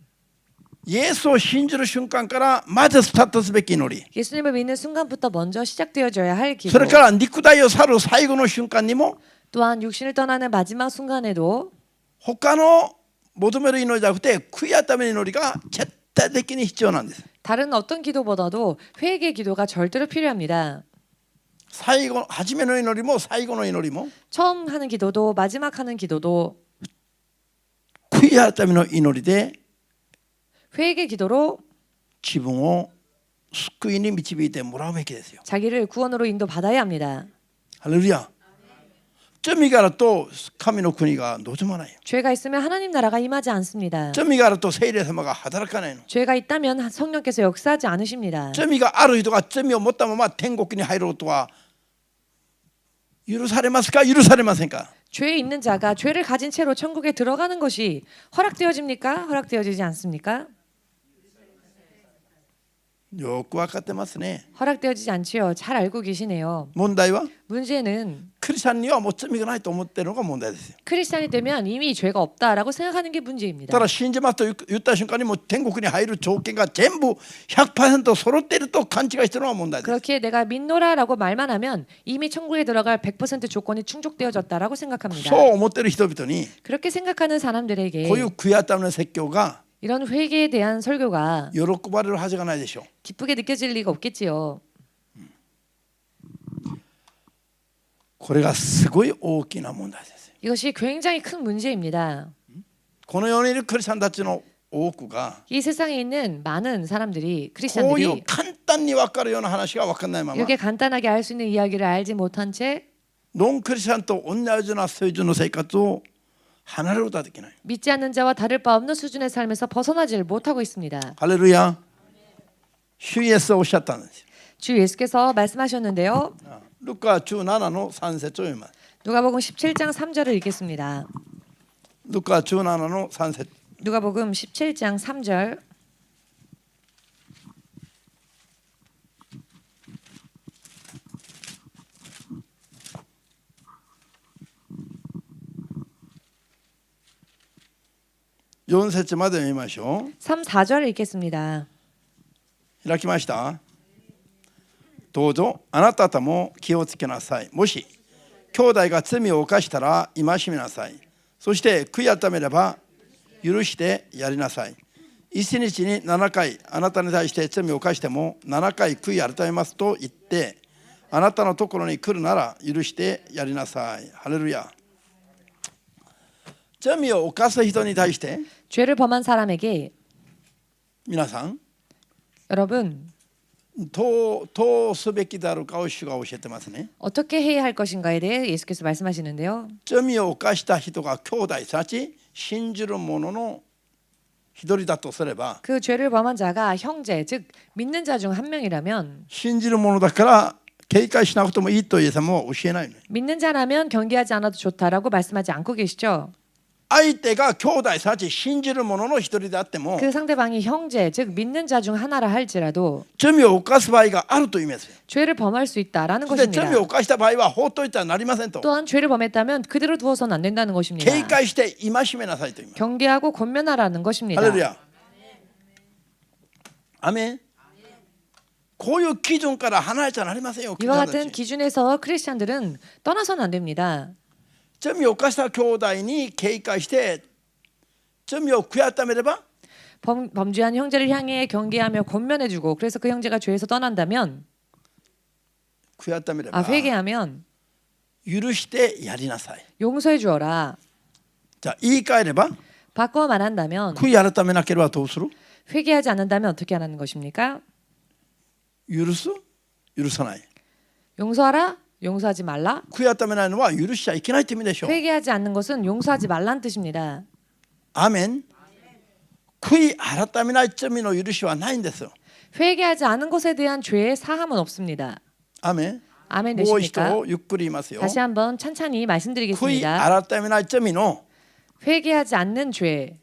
イエスを信じる瞬間からまずスタートすべき祈り。 예수님을 믿는 순간부터 먼저 시작되어져야 할 そ 기도. れから肉体を去る最後の瞬間にも 또한 육신을 떠나는 마지막 순간에도 他の求める祈りじゃなくて悔い改めの祈りが絶対的に必要なんです。 다른 어떤 기도보다도 회개의 기도가 절대로 필요합니다. 最後初めの祈りも最後の祈りも 처음 하는 기도도 마지막 하는 기도도 悔い改めの祈りで 회개 기도로 自分を救いに導いてもらうべきですよ。 자기를 구원으로 인도받아야 합니다. ハレルヤ。罪があると神の国が望まないよ。 죄가 있으면 하나님 나라가 임하지 않습니다. 罪があると聖霊様が働かないの。 죄가 있다면 성령께서 역사하지 않으십니다. 罪がある人が罪を持ったまま天国に入ろうとは許されますか許されませんか。 죄에 있는 자가 죄를 가진 채로 천국에 들어가는 것이 허락되어집니까? 허락되어지지 않습니까? よく分かってますね。 허락되어지지 않지요. 잘 알고 계시네요. 問題は 문제는 クリスチャンにはもう罪がないと思っているのが問題ですよ。 크리스찬이 되면 이미 죄가 없다라고 생각하는 게 た 문제입니다. だ信じますと言った瞬間にもう天国に入る条件が全部 100% 揃っていると勘違いしているのが問題です。 그렇게 내가 믿노라라고 말만 하면 이미 천국에 들어갈 100% 조건이 충족되어졌다라고 생각합니다. そう思っている人々に 그렇게 생각하는 사람들에게 こういう悔い改めの説教が 이런 회개에 대한 설교가 喜ばれるはずがないでしょう。 기쁘게 느껴질 리가 없겠지요. これがすごい大きな問題です。 이것이 굉장히 큰 문제입니다. この世にいるクリスチャンたちの多くが 이 세상에 있는 많은 사람들이 こういう 크리스찬들이 簡単に分かるような話が分かんないまま 이렇게 간단하게 알 수 있는 이야기를 알지 못한 채 ノンクリスチャンと同じような水準の生活を離れることはできない。 믿지 않는 자와 다를 바 없는 수준의 삶에서 벗어나지를 못하고 있습니다. ハレルヤ。主イエスはおっしゃったんですよ。 주 예수께서 말씀하셨는데요. ルカ17の3節を読みます。 누가복음 17장 3절을 읽겠습니다. ルカ17の3節。 누가복음 17장 3절.4節まで読みましょう。 3, 4절 읽겠습니다. 開きました。どうぞあなた方も気をつけなさい。もし兄弟が罪を犯したら戒めなさい。そして悔い改めれば許してやりなさい。一日に7回あなたに対して罪を犯しても7回悔い改めますと言ってあなたのところに来るなら許してやりなさい。ハレルヤ。罪を犯す人に対して 죄를 범한 사람에게 皆さん 여러분 どうすべきであるかを主が教えてますね。 어떻게 해야 할 것인가에 대해 예수께서 말씀하시는데요. 罪を犯した人が兄弟すなわち信じる者の一人だとすれば 그 죄를 범한 자가 형제, 즉 믿는 자 중 한 명이라면 信じる者だから警戒しなくてもいいとイエス様は教えないの。 믿는 자라면 경계하지 않아도 좋다라고 말씀하지 않고 계시죠. 相手が兄弟さち信じる者の一人であっても 그 상대방이 형제, 즉 믿는 자 중 하나라 할지라도 罪を犯す場合があるという意味ですよ。 죄를 범할 수 있다라는 で 것입니다. 罪を犯した場合は放っておいてはなりませんと 또한 죄를 범했다면 그대로 두어서는 안 된다는 것입니다. 警戒して戒めなさいと言います。 경계하고 권면하라는 것입니다. ハレルヤ。アメン。こういう基準から離れちゃなりませんよ。 이와 같은 기준에서 크리스천들은 떠나서는 안 됩니다. 罪を犯した兄弟に警戒して罪を悔やめれば 범죄한 형제를 향해 경계하며 권면해주고 그래서 그 형제가 죄에서 떠난다면 悔やめれば 회개하면 許してやりなさい。 용서해 주어라. じゃあ言い換えれば 바꿔 말한다면 悔い改めなければどうする？ 회개하지 않는다면 어떻게 하라는 것입니까? 許す？許さない。 용서하라? 용서하지 말라? 悔い改めないのは許しちゃいけないという意味でしょう。 회개하지 않는 것은 용서하지 말란 뜻입니다. アーメン。悔い改めない罪の許しはないんですよ。 회개하지 않은 것에 대한 죄의 사함은 없습니다. アーメン。 아멘 もう一 되십니까? 度ゆっくり言いますよ。 다시 한번 찬찬히 悔い 말씀드리겠습니다. 改めない罪の 회개하지 않는 죄,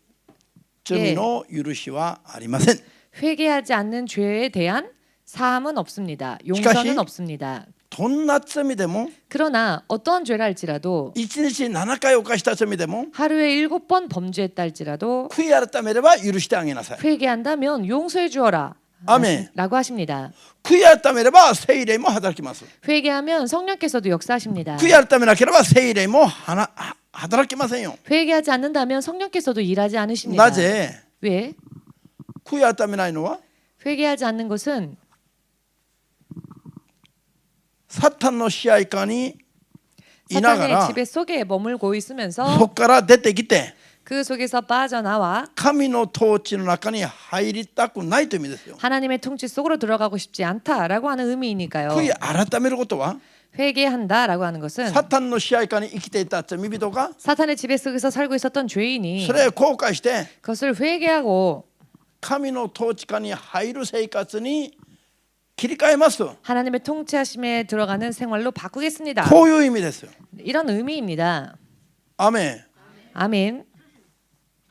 罪の許しはありません。 회개하지 않는 죄에 대한 사함은 없습니다. しかし 용서는 없습니다. どんな罪でも 그러나 어떠한 죄라 할지라도 1日7回犯した罪でも 하루에 7번 범죄했다 할지라도 悔い改めれば許してあげなさい。 회개한다면 용서해 주어라 아멘. 라고 하십니다. 悔い改めれば聖霊も働きます。 회개하면 성령께서도 역사하십니다. 悔い改めなければ聖霊も働きませんよ。 회개하지 않는다면 성령께서도 일하지 않으십니다. なぜ 왜? 悔い改めないのは 회개하지 않는 것은 サタンの支配下にいなが 사탄의 ら 지배 속에 머물고 있으면서 そこから出てきて 그 속에서 빠져나와 神の統治の中に入りたくないという意味ですよ。 하나님의 통치 속으로 들어가고 싶지 않다라고 하는 의미이니까요. 悔い改めることは 회개한다라고 하는 것은 サタンの支配下に生きていた罪人が 사탄의 지배 속에서 살고 있었던 죄인이 それを後悔して 그것을 회개하고 神の統治下に入る生活に切り替えます。 하나님의 통치하심에 들어가는 생활로 바꾸겠습니다. こういう意味ですよ。 이런 의미입니다. アメン。 아멘.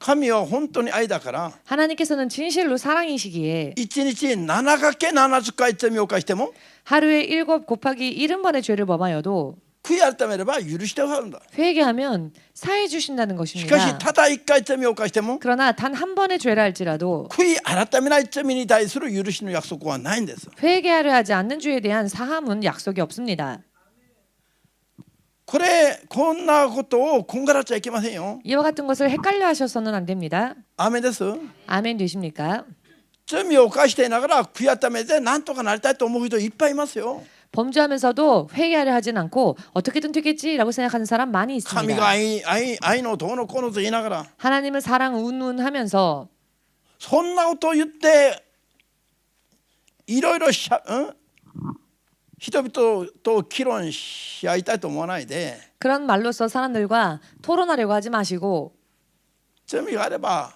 神は本当に愛だから 하나님께서는 진실로 사랑이시기에 1日 7×70 回罪を犯しても 하루에 7 곱하기 70번의 죄를 범하여도 悔い改めれば許してくださるんだ。 회개하면 사해 주신다는 しかし 것입니다. ただ1回罪を犯しても 그러나 단 한 번의 죄라 할지라도 悔い改めない罪に対する許しの約束はないんです。 회개하려 하지 않는 죄에 대한 사함은 약속이 없습니다. こんなことをこんがらっちゃいけませんよ。 이와 같은 것을 헷갈려 하셔서는 안 됩니다. アーメンです。 아멘 되십니까? 罪を犯していながら悔い改めて何とかなりたいと思う人いっぱいいますよ。 범죄하면서도 회개하려 하진 않고 어떻게든 되겠지라고 생각하는 사람 많이 神が 있습니다. 愛のどうのこうのと言いながら 하나님은 사랑 운운하면서 そんなことを言っていろいろ人々と議論し合いたいと思わないで 그런 말로써 사람들과 토론하려고 하지 마시고 罪があれば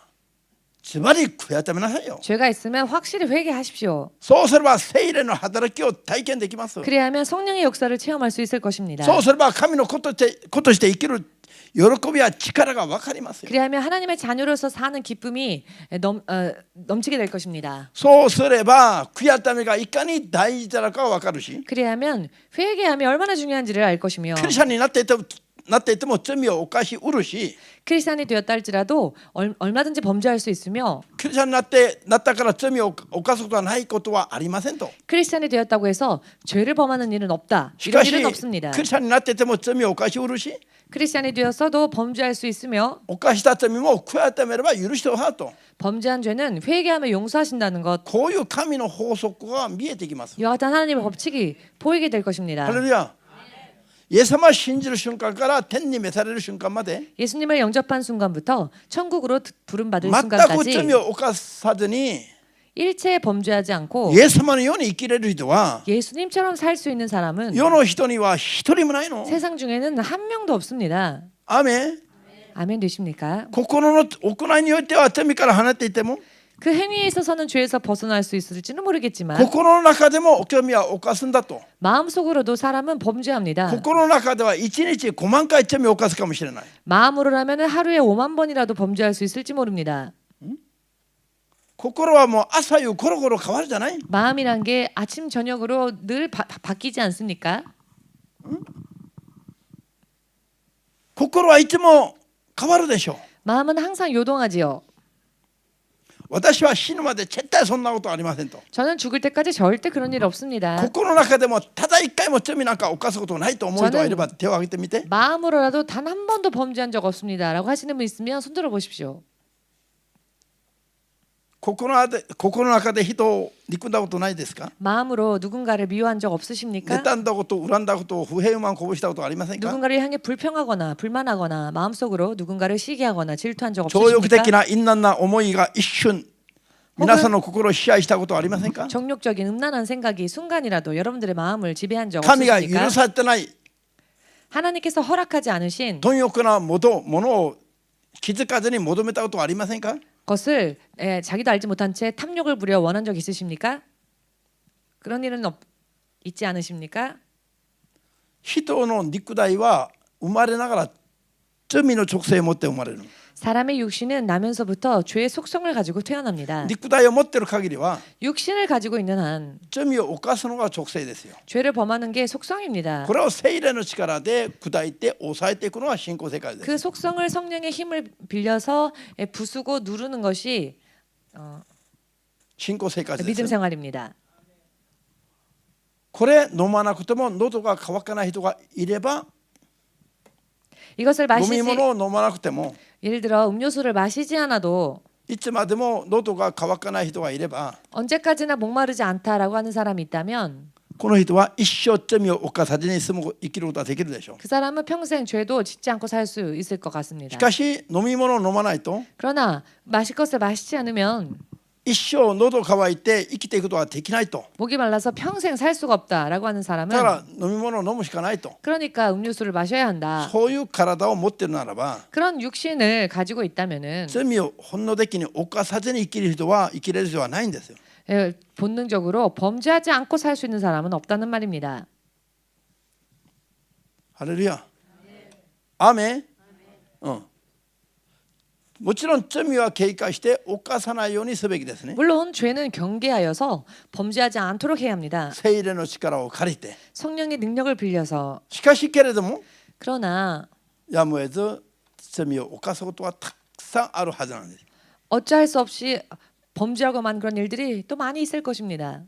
ズバリ悔い改めなさいよ。 죄가 있으면 확실히 회개하십시오. そうすれば聖霊の働きを体験できます。 그래야 하면 성령의 역사를 체험할 수 있을 것입니다. そうすれば神の子として生きる喜びや力が分かりますよ。 그래야 하면 하나님의 자녀로서 사는 기쁨이 넘치게 될 것입니다. そうすれば悔い改めがいかに大事なのかが分かるし 그래야 하면 회개함이 얼마나 중요한지를 알 것이며 クリスチャンになっていても罪を犯しうるし 크리스찬이 되었다 할지라도 얼마든지 범죄할 수 있으며 クリスチャンになったから罪を犯すことはないことはありませんと。 크리스찬이 되었다고 해서 죄를 범하는 일은 없다. しか 이런 し 일은 없습니다. クリスチャンになっていても罪を犯しうるし 크리스찬이 되었어도 범죄할 수 있으며 犯した罪も悔い改めれば許してくださると。 범죄한 죄는 회개하며 용서하신다는 것. こういう神の法則が見えてきます。 이와 같은 하나님의 법칙이 보이게 될 것입니다. ハレルヤ。イエス様を信じる瞬間から天に召される瞬間まで 예수님을 영접한 순간부터 천국으로 부름받을 全く 순간까지 罪を犯さずに 일체 범죄하지 않고 イエス様のように生きれる人は 예수님처럼 살 수 있는 사람은 世の人には一人もないの。 세상 중에는 한 명도 없습니다. アーメン。 아멘 되십니까? 心の行いによっては罪から離れていても 그 행위에 있어서는 죄에서 벗어날 수 있을지는 모르겠지만 心の中でも罪は犯すんだと 마음속으로도 사람은 범죄합니다. 心の中では1日5万回罪を犯すかもしれない 마음으로라면 하루에 5만 번이라도 범죄할 수 있을지 모릅니다. 心はもう朝夕コロコロ変わるじゃない 마음이란 게 아침 저녁으로 늘 바뀌지 않습니까? 心はいつも変わるでしょう 마음은 항상 요동하지요. 私は死ぬまで絶対そんなことありませんと 저는 죽을 때까지 절대 그런 일 없습니다. 心の中でもただ一回も罪なんか犯すことないと思う人がいれば手を挙げてみて 마음으로라도 단 한 번도 범죄한 적 없습니다라고 하시는 분 있으면 손들어 보십시오. 心の中で人を憎んだことないですか 마음으로 누군가를 미워한 적 없으십니까? 妬んだこと恨んだこと不平不満こぼしたことありませんか 누군가를 향해 불평하거나 불만하거나 마음속으로 누군가를 시기하거나 질투한 적 情欲的 없으십니까? な淫乱な思いが一瞬皆さんの心を支配したことはありませんか 정욕적인 음란한 생각이 순간이라도 여러분들의 마음을 지배한 적 神が 없으십니까? 許されてない 하나님께서 허락하지 않으신 貪欲なものを気づかずに求めたことはありませんか 것을 자기도 알지 못한 채 탐욕을 부려 원한 적 있으십니까? 그런 일은 있지 않으십니까? 人の肉体は生まれながら罪の直性を持って生まれる 사람의 육신은 나면서부터 죄의 속성을 가지고 태어납니다. 肉体を持っている限りは 육신을 가지고 있는 한 罪を犯すのが直性ですよ 죄를 범하는 게 속성입니다. これを聖霊の力で砕いて抑えていくのが信仰世界です 그 속성을 성령의 힘을 빌려서 부수고 누르는 것이 信仰生活で 믿음 す 생활입니다. これ飲まなくても喉が渇かない人がいれば 이것을 飲 마시지 み物を飲まなくても 예를 들어 음료수를 마시지 않아도 いつまでも喉が渇かない人がいれば 언제까지나 목마르지 않다라고 하는 사람이 있다면 この人は一生罪を犯さずに済む生きることができるでしょう 그 사람은 평생 죄도 짓지 않고 살 수 있을 것 し 같습니다. かし飲み物を飲まないと 그러나 마실 것을 마시지 않으면 一生喉乾いて生きていくことができないと 목이 말라서 평생 살 수가 없다라고 하는 だか 사람은 ら飲み物を飲むしかないと 그러니까 음료수를 마셔야 한다. そういう体を持っているならば 그런 육신을 가지고 있다면은 罪を本能的に犯さずに生きる人は生きれる人はないんですよ 본능적으로 범죄하지 않고 살 수 있는 사람은 없다는 말입니다. ハレルヤアーメンもちろん罪は警戒して犯さないようにすべきですね 물론 죄는 경계하여서 범죄하지 않도록 해야 합니다. 聖霊の力を借りて 성령의 능력을 빌려서 しかしけれども 그러나 やむを得ず罪を犯すことはたくさんあるはずなんです 어찌할 수 없이 범죄하고만 그런 일들이 또 많이 있을 것입니다.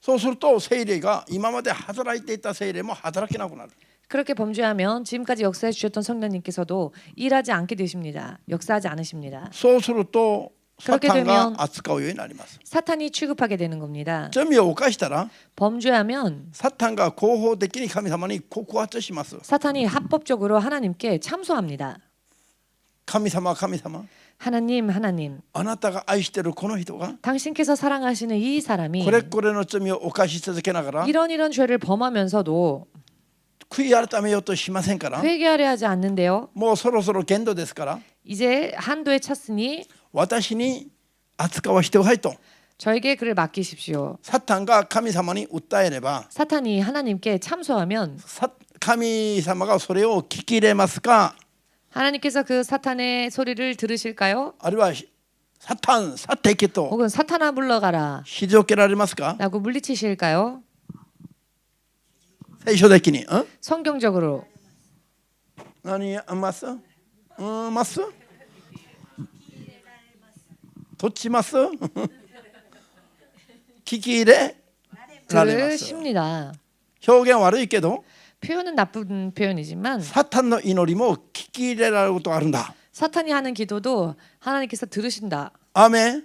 そうすると聖霊が今まで働いていた聖霊も働けなくなる 그렇게 범죄하면 지금까지 역사해 주셨던 성령님께서도 일하지 않게 되십니다. 역사하지 않으십니다. そうするとサ 그렇게 タンが 되면 扱うようになります 사탄이 취급하게 되는 겁니다. 罪を犯したら 범죄하면 サタンが合法的に神様に告発します 사탄이 합법적으로 하나님께 참소합니다. 神様神様 하나님, 하나님, あなたが愛しているこの人が 당신께서 사랑하시는 이 사람이 これこれの罪を犯し続けながら 이런 죄를 범하면서도 悔い改めようとしませんから 회개하려 하지 않는데요. もうそろそろ限度ですから 이제 한도에 찼으니 私に扱わしてくださいと 저에게 그를 맡기십시오. サタンが神様に訴えれば 사탄이 하나님께 참소하면 神様がそれを聞き入れますか 하나님께서 그 사탄의 소리를 들으실까요? あるいはサタン去っていけと 혹은 사탄아 물러가라 退けられますか 라고 물리치실까요? 聖書的に 성경적으로 何ますますどっちます聞き入れられます 들으십니다. 表現悪いけど 표현은 나쁜 표현이지만 サタンの祈りも聞き入れられることがあるんだ 사탄이 하는 기도도 하나님께서 들으신다. アーメン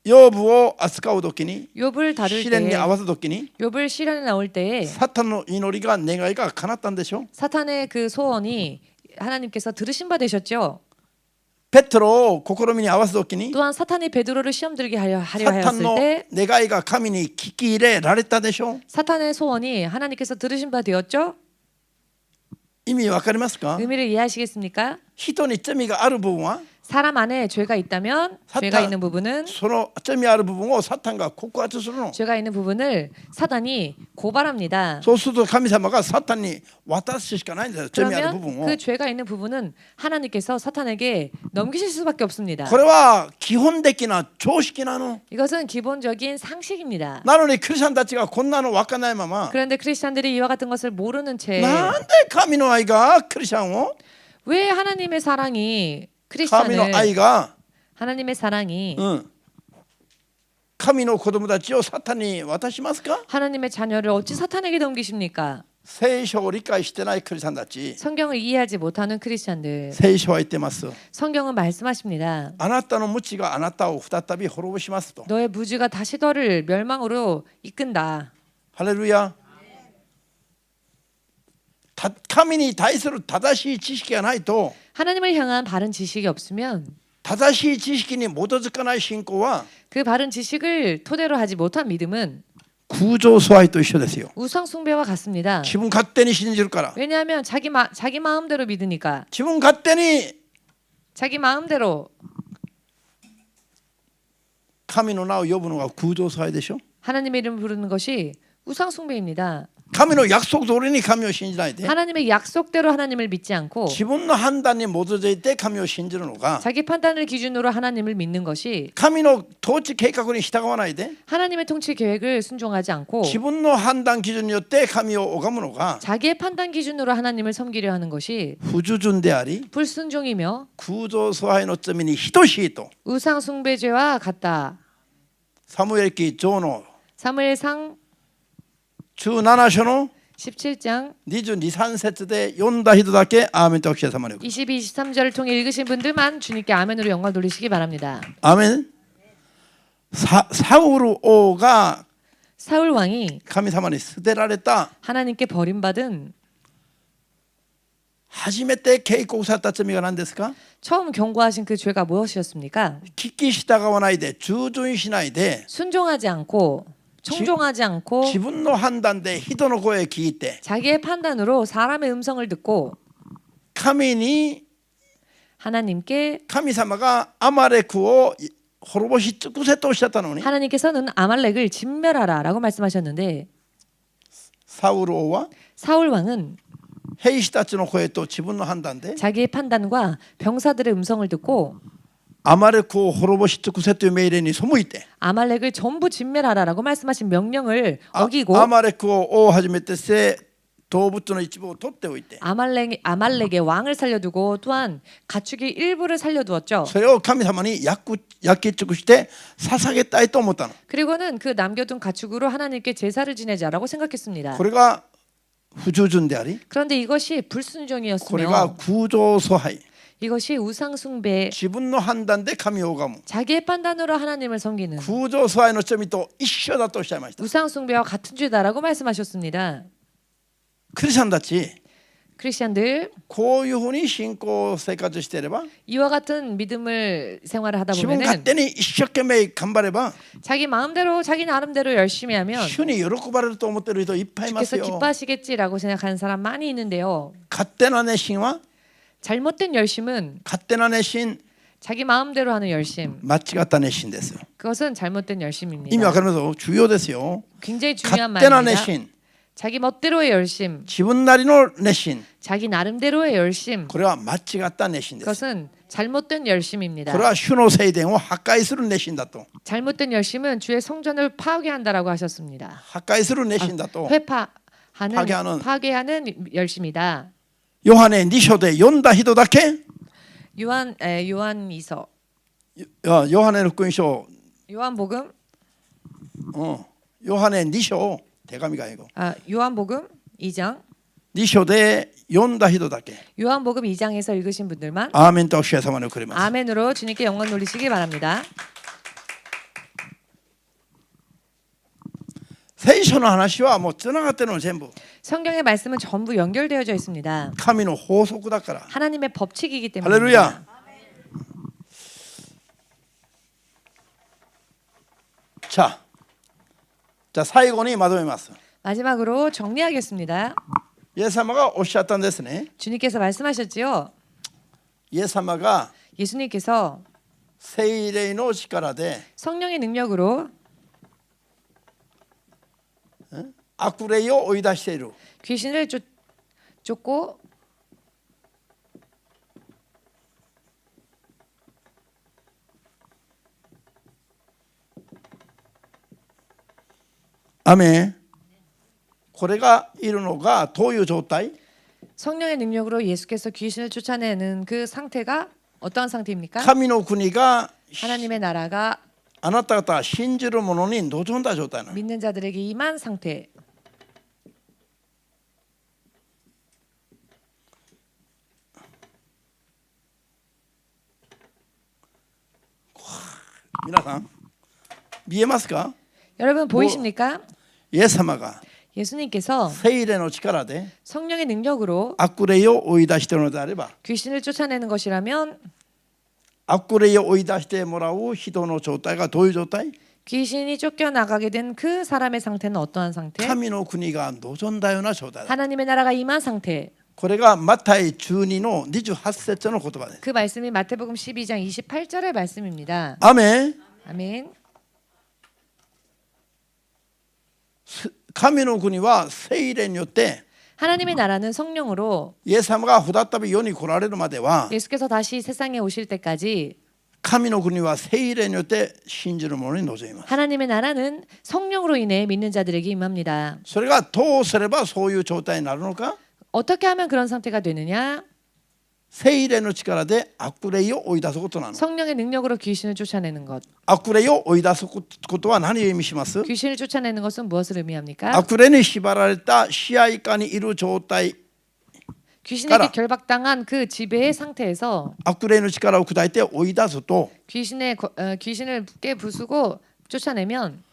ヨブを扱う時に 욥을 다룰 試練に 때 合わせる時に 욥을 시련에 나올 때에 サタンの祈りが願いが叶ったんでしょ 사탄의 그 소원이 하나님께서 들으신 바 되셨죠. ペテロを試みに合わせる時に 또한 사탄이 베드로를 시험 들게 하려 サタン 하였을 の 때 願いが神に聞き入れられたでしょ 사탄의 소원이 하나님께서 들으신 바 되었죠. 意味わかりますか？ 의미를 이해하시겠습니까? 人に罪がある部分は 사람 안에 죄가 있다면 죄가 있는 부분은 その罪ある部分をサタンが告発するの。 죄가 있는 부분을 사단이 고발합니다. そうすると神様がサタンに渡すしかないんですよ。罪ある部 그러면 分を。 그 죄가 있는 부분은 하나님께서 사탄에게 넘기실 수밖에 없습니다. これは基本的な常識なの。 이것은 기본적인 상식입니다. なのにクリスチャンたちがこんなの分からないまま 그런데 크리스천들이 이와 같은 것을 모르는 채 なんで神の愛がクリスチャンを 왜 하나님의 사랑이 神の愛 크리스천을 が 하나님의 사랑이 神の子供たちをサタンに渡しますか？ 하나님의 자녀를 어찌 사탄에게 넘기십니까? 聖書を理解してないクリスチャンたち 성경을 이해하지 못하는 크리스천들 聖書は言ってます。 성경은 말씀하십니다. あなたの無知があなたを再び滅ぼしますと。 너의 무지가 다시 너를 멸망으로 이끈다. ハレルヤ。神に対する正しい知識がないと 하나님을 향한 바른 지식이 없으면 正しい知識に基づかない信仰は 그 바른 지식을 토대로 하지 못한 믿음은 空情疎愛と一緒ですよ。 우상 숭배와 같습니다. 自分勝手に信じるから 왜냐하면 자기 마음대로 믿으니까 自分勝手に 자기 마음대로 神の名を呼ぶのが空情疎愛でしょ。 하나님의 이름을 부르는 것이 우상 숭배입니다. 神の約束通りに神を信じないで 하나님의 약속대로 하나님을 믿지 않고 自分の判断に基づいて神を信じるのが 자기 판단을 기준으로 하나님을 믿는 것이 神の統治計画に従わないで 하나님의 통치 계획을 순종하지 않고 自分の判断基準によって神を拝むのが 자기의 판단 기준으로 하나님을 섬기려 하는 것이 不従順であり 불순종이며 空情疎愛の罪に等しいと 우상 숭배죄와 같다. サムエル記上の 사무엘상 17章の 17장 22、3節で読んだ人だけアーメンとお聞き様に送る。 22, 23절을 통해 읽으신 분들만 주님께 아멘으로 영광 돌리시기 바랍니다. アーメン。サウル王が 사울 왕이 神様に捨てられた 하나님께 버림받은 初めて警告された罪が何ですか？ 처음 경고하신 그 죄가 무엇이었습니까? 聞き従わないで従順しないで 순종하지 않고 청종하지 않고 自分の判断で人の声を聞いて 자기의 판단으로 사람의 음성을 듣고 神に 하나님께 神様がアマレクを滅ぼし尽くせとおっしゃったのに 하나님께서는 아말렉을 진멸하라라고 말씀하셨는데 サウル王は 사울 왕은 兵士たちの声と自分の判断で 자기의 판단과 병사들의 음성을 듣고 アマレクを滅ぼし尽くせという命令に背いて 아말렉을 전부 진멸하라라고 말씀하신 명령을 어기고 アマレクを王を始めて動物の一部を取っておいて 아말렉의 왕을 살려두고 또한 가축의 일부를 살려두었죠. それを神様に焼き尽くして捧げたいと思ったの。 그리고는 그 남겨둔 가축으로 하나님께 제사를 지내자라고 생각했습니다. これが不従順であり 그런데 이것이 これが 불순종이었으며 空情疎愛 이것이 우상숭배 自分の判断で神を拝む 자기의 판단으로 하나님을 섬기는 空情疎愛の罪と一緒だとおっしゃいました。 우상숭배와 같은 죄다라고 말씀하셨습니다. クリスチャンたち 크리스천들 こういうふうに信仰生活していれば 이와 같은 믿음을 생활을 하다 自分勝 보면은 手に一生懸命頑張れば 자기 마음대로 자기 나름대로 열심히 하면 主に喜ばれると思っている人いっぱいいます 주께서 よ。 기뻐하시겠지라고 생각하는 사람 많이 있는데요. 勝手な熱心は 잘못된 열심은 勝手な熱心 자기 마음대로 하는 열심. 間違った熱心ですよ。 그것은 잘못된 意味わ 열심입니다. かりますよ。重要ですよ。 굉장히 중요한 勝手な熱 말입니다. 心 자기 멋대로의 열심, 自分なりの熱心 자기 나름대로의 열심. これは間違った熱心です。 그것은 잘못된 열심입니다. これは主の聖殿を破壊する熱心だと 잘못된 열심은 주의 성전을 파괴한다라고 하셨습니다. 破壊する熱心だと 파괴하는 열심이다. ヨハネ2章で読んだ人だけ 요한이서 ヨハネの福音書 요한복음 ヨハネ2章手紙が英語 요한복음 2장 2章で読んだ人だけ 요한복음 2장에서 읽으신 분들만 アーメンとおっしゃい様に送ります。 아멘으로 주님께 영광 돌리시기 바랍니다. 聖書の話はもうつながってるの全部 성경의 말씀은 전부 연결되어져 있습니다. 神の法則だから。 하나님의 법칙이기 ハレルヤ。 때문입니다. じゃあ最後にまとめます。 마지막으로 정리하겠습니다. イエス様がおっしゃったんですね。 주님께서 말씀하셨지요. イエス様が 예수님께서 聖霊の力で 성령의 능력으로 悪霊を追い出している。 귀신을 쫓고 アメン。これがいるのがどういう状態？ 성령의 능력으로 예수께서 귀신을 쫓아내는 그 상태가 어떠한 상태입니까? 神の国が 하나님의 나라가 あなた方が信じる者に望んだ状態なの。 믿는 자들에게 임한 상태. 皆さん見えますか？ 여러분 보이십니까? イエス様が 예수님께서 聖霊の力で 성령의 능력으로 悪霊を追い出しているのであれば 귀신을 쫓아내는 것이라면 悪霊を追い出してもらう人の状態がどういう状態？ 귀신이 쫓겨나가게 된 그 사람의 상태는 어떠한 상태? 神の国が望んだような状態だ。 하나님의 나라가 임한 상태. これがマタイ12の28節の言葉です。 그 말씀이 마태복음 12장 28절의 말씀입니다. アメン。 아멘. 神の国は聖霊によって 하나님의 나라는 성령으로 イエス様が再び世に来られるまでは 예수께서 다시 세상에 오실 때까지 神の国は聖霊によって信じる者に望みます。 하나님의 나라는 성령으로 인해 믿는 자들에게 임합니다. それがどうすればそういう状態になるのか？ 어떻게 하면 그런 상태가 되느냐? 聖霊の力で悪霊を追い出すことなの。 성령의 능력으로 귀신을 쫓아내는 것. 悪霊を追い出すことは何を意味します？ 귀신을 쫓아내는 것은 무엇을 의미합니까? 悪霊に縛られた支配下にいる状態、 귀신에게 결박당한 그 지배의 상태에서 悪霊の力を砕いて追い出すと 귀신을 깨부수고 쫓아내면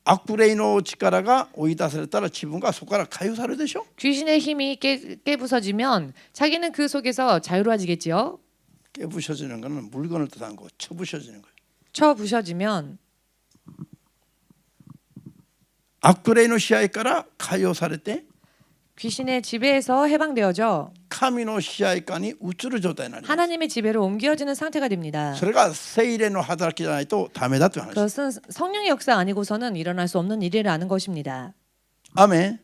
悪霊の力が追い出されたら自分がそこから解放されるでしょ。 귀신의 힘이 깨부서지면 자기는 그 속에서 자유로워지겠지요. 깨부셔지는 것은 물건을 뜻하는 거, 쳐부셔지는 거예요. 쳐부셔지면 悪霊の支配から解放されて 귀신의 지배에서 해방되어져 神の支配下に移る状態になります。 하나님의 지배로 옮겨지는 상태가 됩니다. それが聖霊の働きじゃないとダメだという話。 그것은 성령의 역사 아니고서는 일어날 수 없는 일이라는 것입니다. アメン。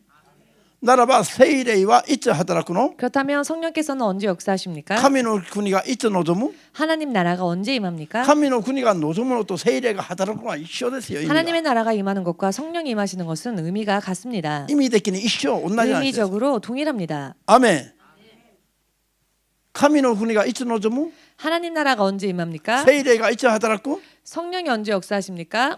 ならば聖霊はいつ働くの？ 그렇다면 성령께서는 언제 역사하십니까? 神の国がいつ望む？ 하나님 나라가 언제 임합니까? 神の国が望むのと聖霊が働くのは一緒ですよ。意味が 하나님의 나라가 임하는 것과 성령이 임하시는 것은 의미가 같습니다. 意味的に一緒、同じなんです。 의미적으로 동일합니다. アメン。神の国がいつ望む？ 하나님 나라가 언제 임합니까? 聖霊がいつ働く？ 성령이 언제 역사하십니까?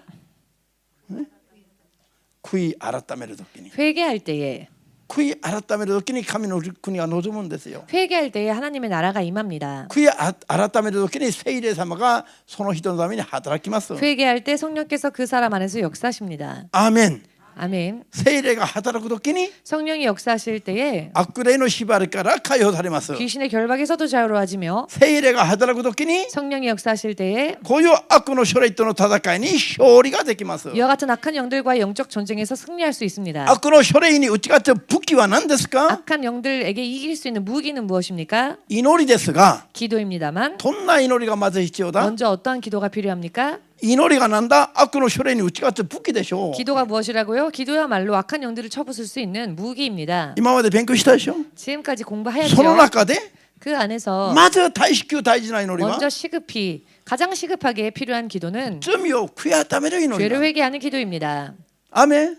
悔い改めるときに。 회개할 때에 悔い改めるときに神の国が望むんですよ。 회개할 때에 하나님의 나라가 임합니다. 悔い改めるときに聖霊様がその人のために働きます。 회개할 때 성령께서 그 사람 안에서 역사하십니다. アーメン。 아멘. 聖霊が働くときに 성령이 역사하실 때에 悪霊の縛りから解放されます。 귀신의 결박에서도 자유로워지며 聖霊が働くときに 성령이 역사하실 때에 こういう悪の書類との戦いに勝利ができます。 이와 같은 악한 영들과의 영적 전쟁에서 승리할 수 있습니다. 悪の書類に打ち勝つ武器は何ですか？ 악한 영들에게 이길 수 있는 무기는 무엇입니까? 祈りですが、 기도입니다만 どんな祈りがまず必要だ？ 먼저 어떠한 기도가 필요합니까? 祈りがなんだ？悪の書類に打ち勝つ武器でしょう。 기도가 무엇이라고요? 기도야말로 악한 영들을 쳐부술 수 있는 무기입니다. 今まで勉強したでしょ。 지금까지 その 공부하였죠. 中で 그 안에서 まず大至急大事な祈りは 먼저 시급히 가장 시급하게 필요한 기도는 罪を悔い改める祈り 죄를 だ。 회개하는 기도입니다. アメン。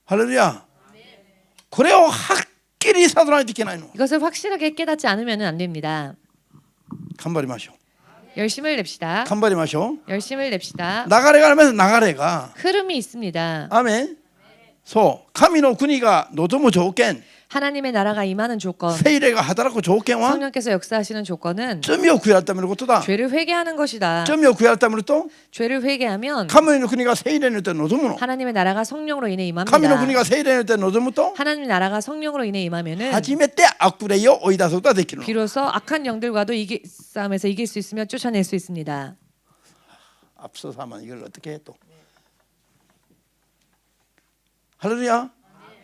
ハレルヤ。これをはっきり悟らないといけないの。 이것을 확실하게 깨닫지 않으면 안 됩니다. 頑張りましょう。 열심을 냅시다. 頑張りましょう。 열심을 냅시다. 流れがあります。流れが。 흐름이 있습니다. アメン。そう。神の国が望む条件、 하나님의 나라가 임하는 조건, 聖霊が働く条件は 성령께서 역사하시는 조건은 罪を悔い改めることだ。 죄를 회개하는 것이다. 罪を悔い改めると 죄를 회개하면 神の国が聖霊によって望むの。 하나님의 나라가 성령으로 인해 神の国 임합니다. が聖霊によって望むと 하나님의 나라가 성령으로 인해 임하면은 初めて悪霊を追い出すことができるの。 비로소 악한 영들과도 싸움에서 이길 수 있으며 쫓아낼 수 있습니다. 앞서서만 이걸 어떻게 해 또. 할렐루야.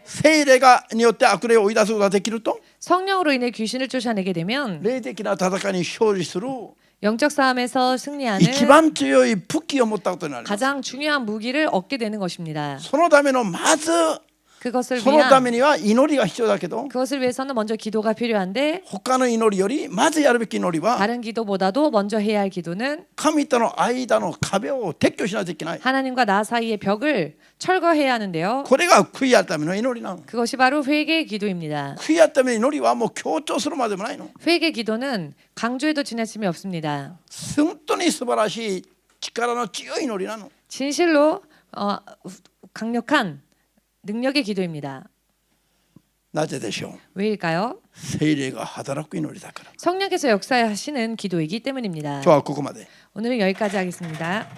聖霊がによって悪霊を追い出すことができると 성령으로 인해 귀신을 쫓아내게 되면 霊的な戦いに勝利する 영적 싸움에서 승리하는 一番強い武器を持ったことになります。 가장 중요한 무기를 얻게 되는 것입니다. そのためのまず 그것을 そのた 위한 めには祈りが必要だけど 그것을 위해서는 먼저 기도가 필요한데 他の祈りよりまずやるべき祈りは 다른 기도보다도 먼저 해야 할 기도는 神との間の壁を撤去しないといけない。 하나님과 나 사이의 벽을 철거해야 하는데요. これが悔い改めの祈りなの。 그것이 바로 회개의 기도입니다. 悔い改めの祈りはもう強調するまでもないの。 회개 기도는 강조해도 지나침이 없습니다. 本当に素晴らしい力の強い祈りなの。 진실로 강력한 능력의 기도입니다. なぜでしょう。 왜일까요? 聖霊が働く祈りだから。 성령께서 역사하시는 기도이기 때문입니다. 今日はここまで。 오늘은 여기까지 하겠습니다.